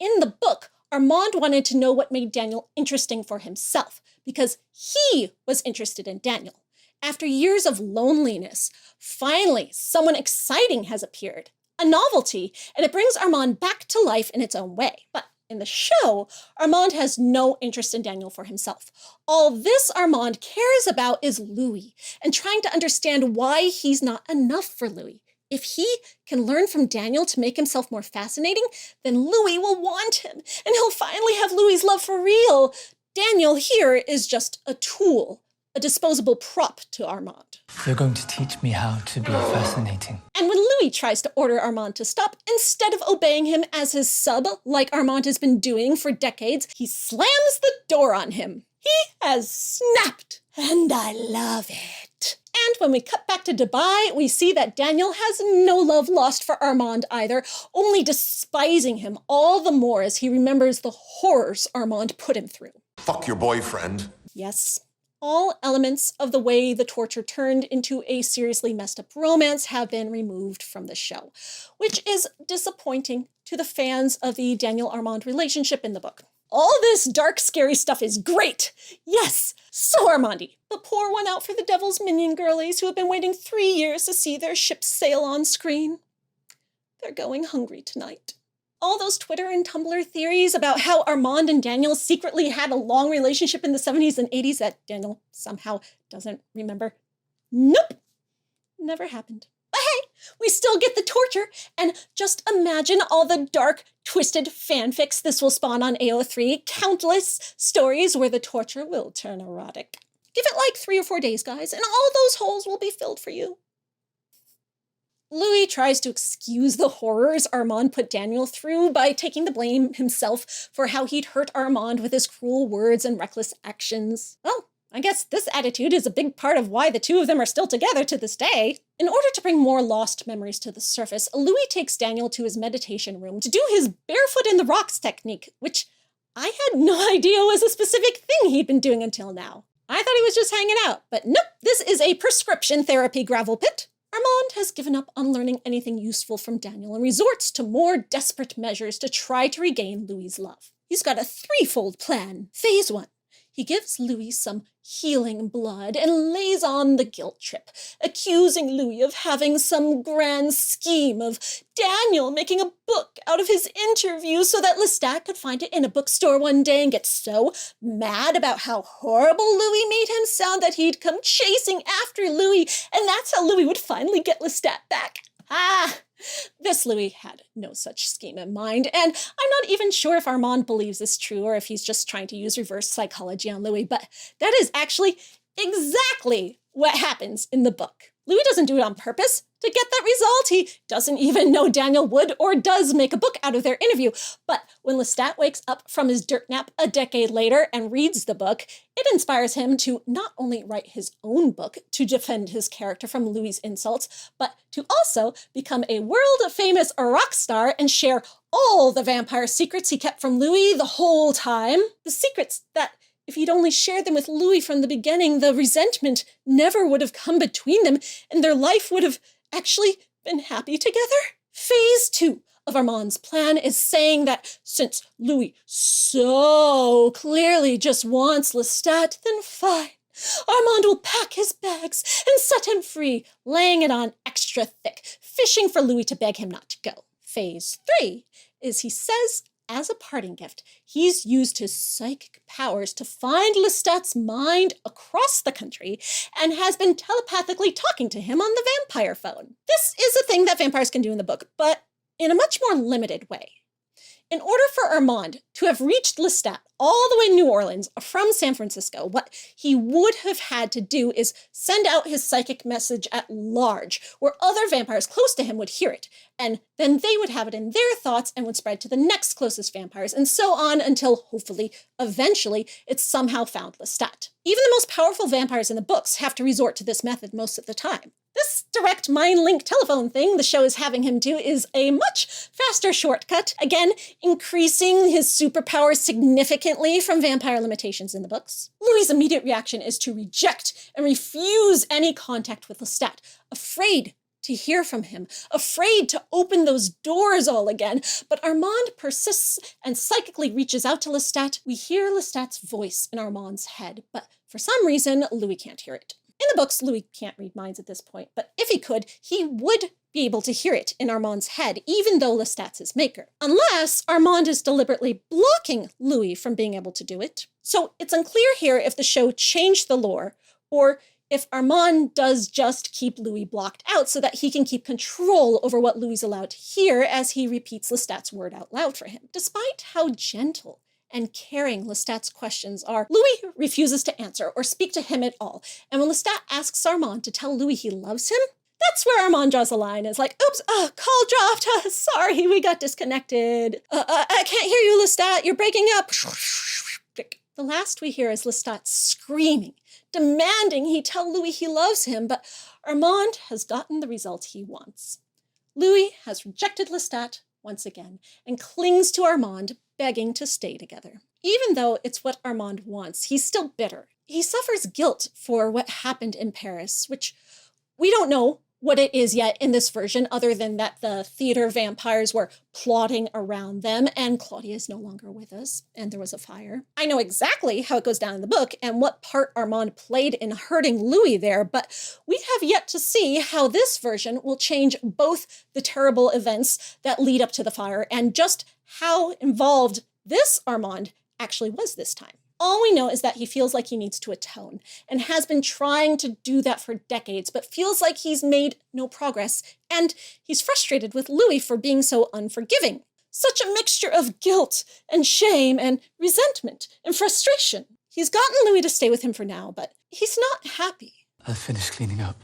in the book, Armand wanted to know what made Daniel interesting for himself, because he was interested in Daniel. After years of loneliness, finally someone exciting has appeared, a novelty, and it brings Armand back to life in its own way. But in the show, Armand has no interest in Daniel for himself. All this Armand cares about is Louis, and trying to understand why he's not enough for Louis. If he can learn from Daniel to make himself more fascinating, then Louis will want him, and he'll finally have Louis' love for real. Daniel here is just a tool, a disposable prop to Armand. You're going to teach me how to be fascinating. And when Louis tries to order Armand to stop, instead of obeying him as his sub, like Armand has been doing for decades, he slams the door on him. He has snapped, and I love it. And when we cut back to Dubai, we see that Daniel has no love lost for Armand either, only despising him all the more as he remembers the horrors Armand put him through. Fuck your boyfriend. Yes. All elements of the way the torture turned into a seriously messed up romance have been removed from the show, which is disappointing to the fans of the Daniel-Armand relationship in the book. All this dark, scary stuff is great. Yes, so Armandy, but pour one out for the Devil's Minion girlies who have been waiting 3 years to see their ship sail on screen. They're going hungry tonight. All those Twitter and Tumblr theories about how Armand and Daniel secretly had a long relationship in the 70s and 80s that Daniel somehow doesn't remember. Nope, never happened. But hey, we still get the torture, and just imagine all the dark, twisted fanfics this will spawn on AO3, countless stories where the torture will turn erotic. Give it like 3 or 4 days, guys, and all those holes will be filled for you. Louis tries to excuse the horrors Armand put Daniel through by taking the blame himself for how he'd hurt Armand with his cruel words and reckless actions. Well, I guess this attitude is a big part of why the two of them are still together to this day. In order to bring more lost memories to the surface, Louis takes Daniel to his meditation room to do his barefoot in the rocks technique, which I had no idea was a specific thing he'd been doing until now. I thought he was just hanging out, but nope, this is a prescription therapy gravel pit. Armand has given up on learning anything useful from Daniel and resorts to more desperate measures to try to regain Louis' love. He's got a threefold plan. Phase 1. He gives Louis some healing blood and lays on the guilt trip, accusing Louis of having some grand scheme of Daniel making a book out of his interview so that Lestat could find it in a bookstore one day and get so mad about how horrible Louis made him sound that he'd come chasing after Louis, and that's how Louis would finally get Lestat back. This Louis had no such scheme in mind, and I'm not even sure if Armand believes this true or if he's just trying to use reverse psychology on Louis, but that is actually exactly what happens in the book. Louis doesn't do it on purpose to get that result. He doesn't even know Daniel would or does make a book out of their interview. But when Lestat wakes up from his dirt nap a decade later and reads the book, it inspires him to not only write his own book to defend his character from Louis' insults, but to also become a world-famous rock star and share all the vampire secrets he kept from Louis the whole time. The secrets that If he'd only shared them with Louis from the beginning, the resentment never would have come between them, and their life would have actually been happy together. Phase 2 of Armand's plan is saying that since Louis so clearly just wants Lestat, then fine. Armand will pack his bags and set him free, laying it on extra thick, fishing for Louis to beg him not to go. Phase 3 is he says, as a parting gift, he's used his psychic powers to find Lestat's mind across the country and has been telepathically talking to him on the vampire phone. This is a thing that vampires can do in the book, but in a much more limited way. In order for Armand to have reached Lestat all the way to New Orleans from San Francisco, what he would have had to do is send out his psychic message at large, where other vampires close to him would hear it, and then they would have it in their thoughts and would spread to the next closest vampires, and so on until, hopefully, eventually, it somehow found Lestat. Even the most powerful vampires in the books have to resort to this method most of the time. This direct mind link telephone thing the show is having him do is a much faster shortcut, again, increasing his superpowers significantly from vampire limitations in the books. Louis's immediate reaction is to reject and refuse any contact with Lestat, afraid to hear from him, afraid to open those doors all again. But Armand persists and psychically reaches out to Lestat. We hear Lestat's voice in Armand's head, but for some reason, Louis can't hear it. In the books, Louis can't read minds at this point, but if he could, he would be able to hear it in Armand's head, even though Lestat's his maker. Unless Armand is deliberately blocking Louis from being able to do it. So it's unclear here if the show changed the lore, or if Armand does just keep Louis blocked out so that he can keep control over what Louis is allowed to hear as he repeats Lestat's word out loud for him. Despite how gentle and caring Lestat's questions are, Louis refuses to answer or speak to him at all. And when Lestat asks Armand to tell Louis he loves him, that's where Armand draws the line. Is like, oops, call dropped. Sorry, we got disconnected. I can't hear you, Lestat. You're breaking up. The last we hear is Lestat screaming, demanding he tell Louis he loves him, but Armand has gotten the result he wants. Louis has rejected Lestat once again and clings to Armand, begging to stay together. Even though it's what Armand wants, he's still bitter. He suffers guilt for what happened in Paris, which we don't know what it is yet in this version, other than that the theater vampires were plotting around them, and Claudia is no longer with us, and there was a fire. I know exactly how it goes down in the book and what part Armand played in hurting Louis there, but we have yet to see how this version will change both the terrible events that lead up to the fire and just how involved this Armand actually was this time. All we know is that he feels like he needs to atone and has been trying to do that for decades, but feels like he's made no progress, and he's frustrated with Louis for being so unforgiving. Such a mixture of guilt and shame and resentment and frustration. He's gotten Louis to stay with him for now, but he's not happy. I've finished cleaning up.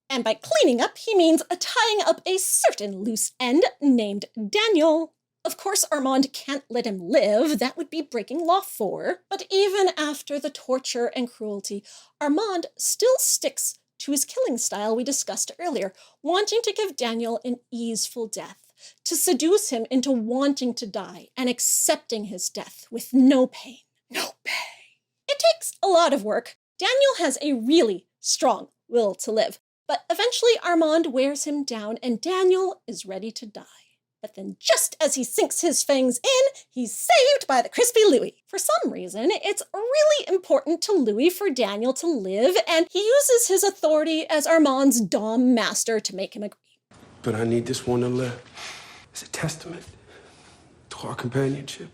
And by cleaning up, he means tying up a certain loose end named Daniel. Of course, Armand can't let him live. That would be breaking Law 4. But even after the torture and cruelty, Armand still sticks to his killing style we discussed earlier, wanting to give Daniel an easeful death, to seduce him into wanting to die and accepting his death with no pain. No pain. It takes a lot of work. Daniel has a really strong will to live, but eventually Armand wears him down and Daniel is ready to die. But then just as he sinks his fangs in, he's saved by the crispy Louis. For some reason, it's really important to Louis for Daniel to live, and he uses his authority as Armand's dom master to make him agree. But I need this one to live as a testament to our companionship,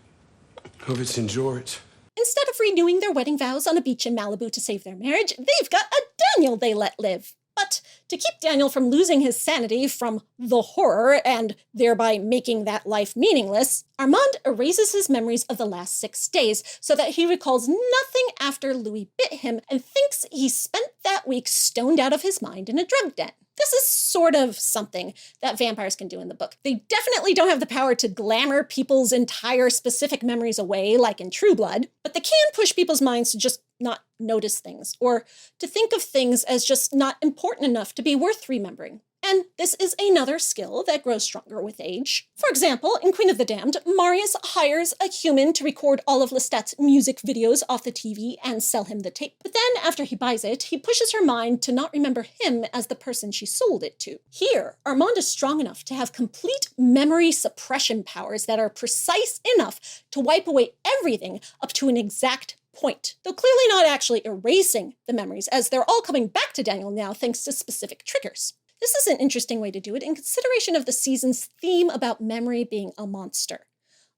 of its endurance. Instead of renewing their wedding vows on a beach in Malibu to save their marriage, they've got a Daniel they let live. But to keep Daniel from losing his sanity from the horror and thereby making that life meaningless, Armand erases his memories of the last 6 days so that he recalls nothing after Louis bit him and thinks he spent that week stoned out of his mind in a drug den. This is sort of something that vampires can do in the book. They definitely don't have the power to glamour people's entire specific memories away like in True Blood, but they can push people's minds to just not notice things, or to think of things as just not important enough to be worth remembering. And this is another skill that grows stronger with age. For example, in Queen of the Damned, Marius hires a human to record all of Lestat's music videos off the TV and sell him the tape. But then, after he buys it, he pushes her mind to not remember him as the person she sold it to. Here, Armand is strong enough to have complete memory suppression powers that are precise enough to wipe away everything up to an exact point, though clearly not actually erasing the memories, as they're all coming back to Daniel now thanks to specific triggers. This is an interesting way to do it in consideration of the season's theme about memory being a monster.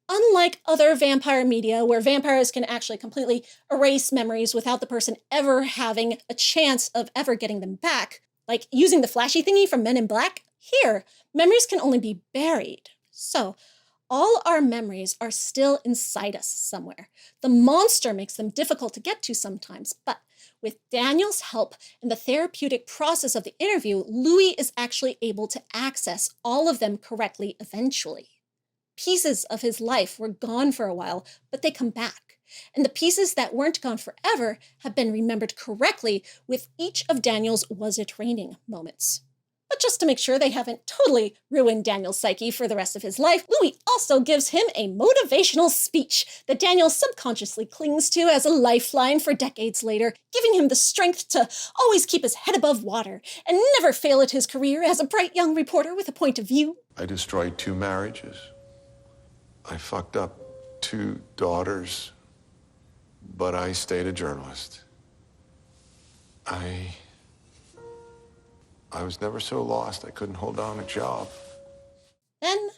Unlike other vampire media, where vampires can actually completely erase memories without the person ever having a chance of ever getting them back, like using the flashy thingy from Men in Black, here, memories can only be buried. So, all our memories are still inside us somewhere. The monster makes them difficult to get to sometimes, but with Daniel's help and the therapeutic process of the interview, Louis is actually able to access all of them correctly eventually. Pieces of his life were gone for a while, but they come back. And the pieces that weren't gone forever have been remembered correctly with each of Daniel's "was it raining" moments. But just to make sure they haven't totally ruined Daniel's psyche for the rest of his life, Louis also gives him a motivational speech that Daniel subconsciously clings to as a lifeline for decades later, giving him the strength to always keep his head above water and never fail at his career as a bright young reporter with a point of view. I destroyed 2 marriages. I fucked up 2 daughters, but I stayed a journalist. I was never so lost I couldn't hold down a job. Then,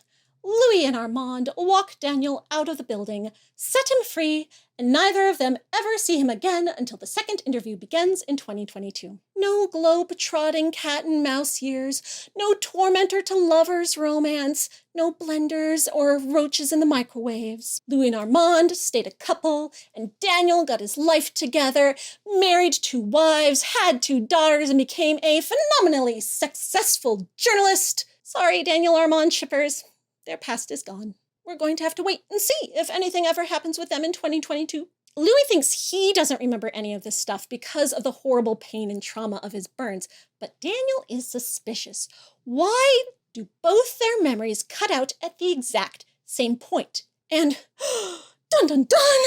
Louis and Armand walk Daniel out of the building, set him free, and neither of them ever see him again until the second interview begins in 2022. No globe-trotting cat-and-mouse years, no tormentor to lovers romance, no blenders or roaches in the microwaves. Louis and Armand stayed a couple, and Daniel got his life together, married 2 wives, had 2 daughters, and became a phenomenally successful journalist. Sorry, Daniel Armand shippers. Their past is gone. We're going to have to wait and see if anything ever happens with them in 2022. Louis thinks he doesn't remember any of this stuff because of the horrible pain and trauma of his burns, but Daniel is suspicious. Why do both their memories cut out at the exact same point? And dun dun dun!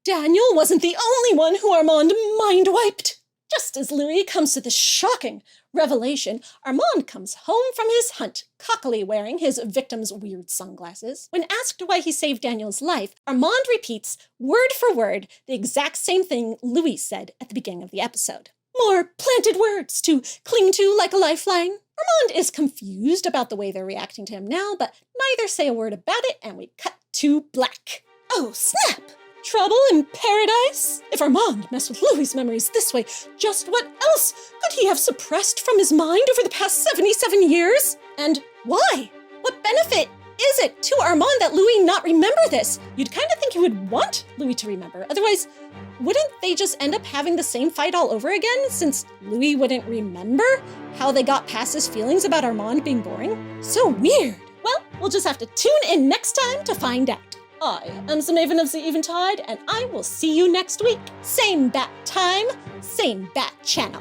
Daniel wasn't the only one who Armand mind-wiped. Just as Louis comes to this shocking revelation, Armand comes home from his hunt, cockily wearing his victim's weird sunglasses. When asked why he saved Daniel's life, Armand repeats, word for word, the exact same thing Louis said at the beginning of the episode. More planted words to cling to like a lifeline. Armand is confused about the way they're reacting to him now, but neither say a word about it, and we cut to black. Oh, snap! Trouble in paradise? If Armand messed with Louis' memories this way, just what else could he have suppressed from his mind over the past 77 years? And why? What benefit is it to Armand that Louis not remember this? You'd kind of think he would want Louis to remember. Otherwise, wouldn't they just end up having the same fight all over again, since Louis wouldn't remember how they got past his feelings about Armand being boring? So weird. Well, we'll just have to tune in next time to find out. I am the Maven of the Eventide, and I will see you next week. Same bat time, same bat channel.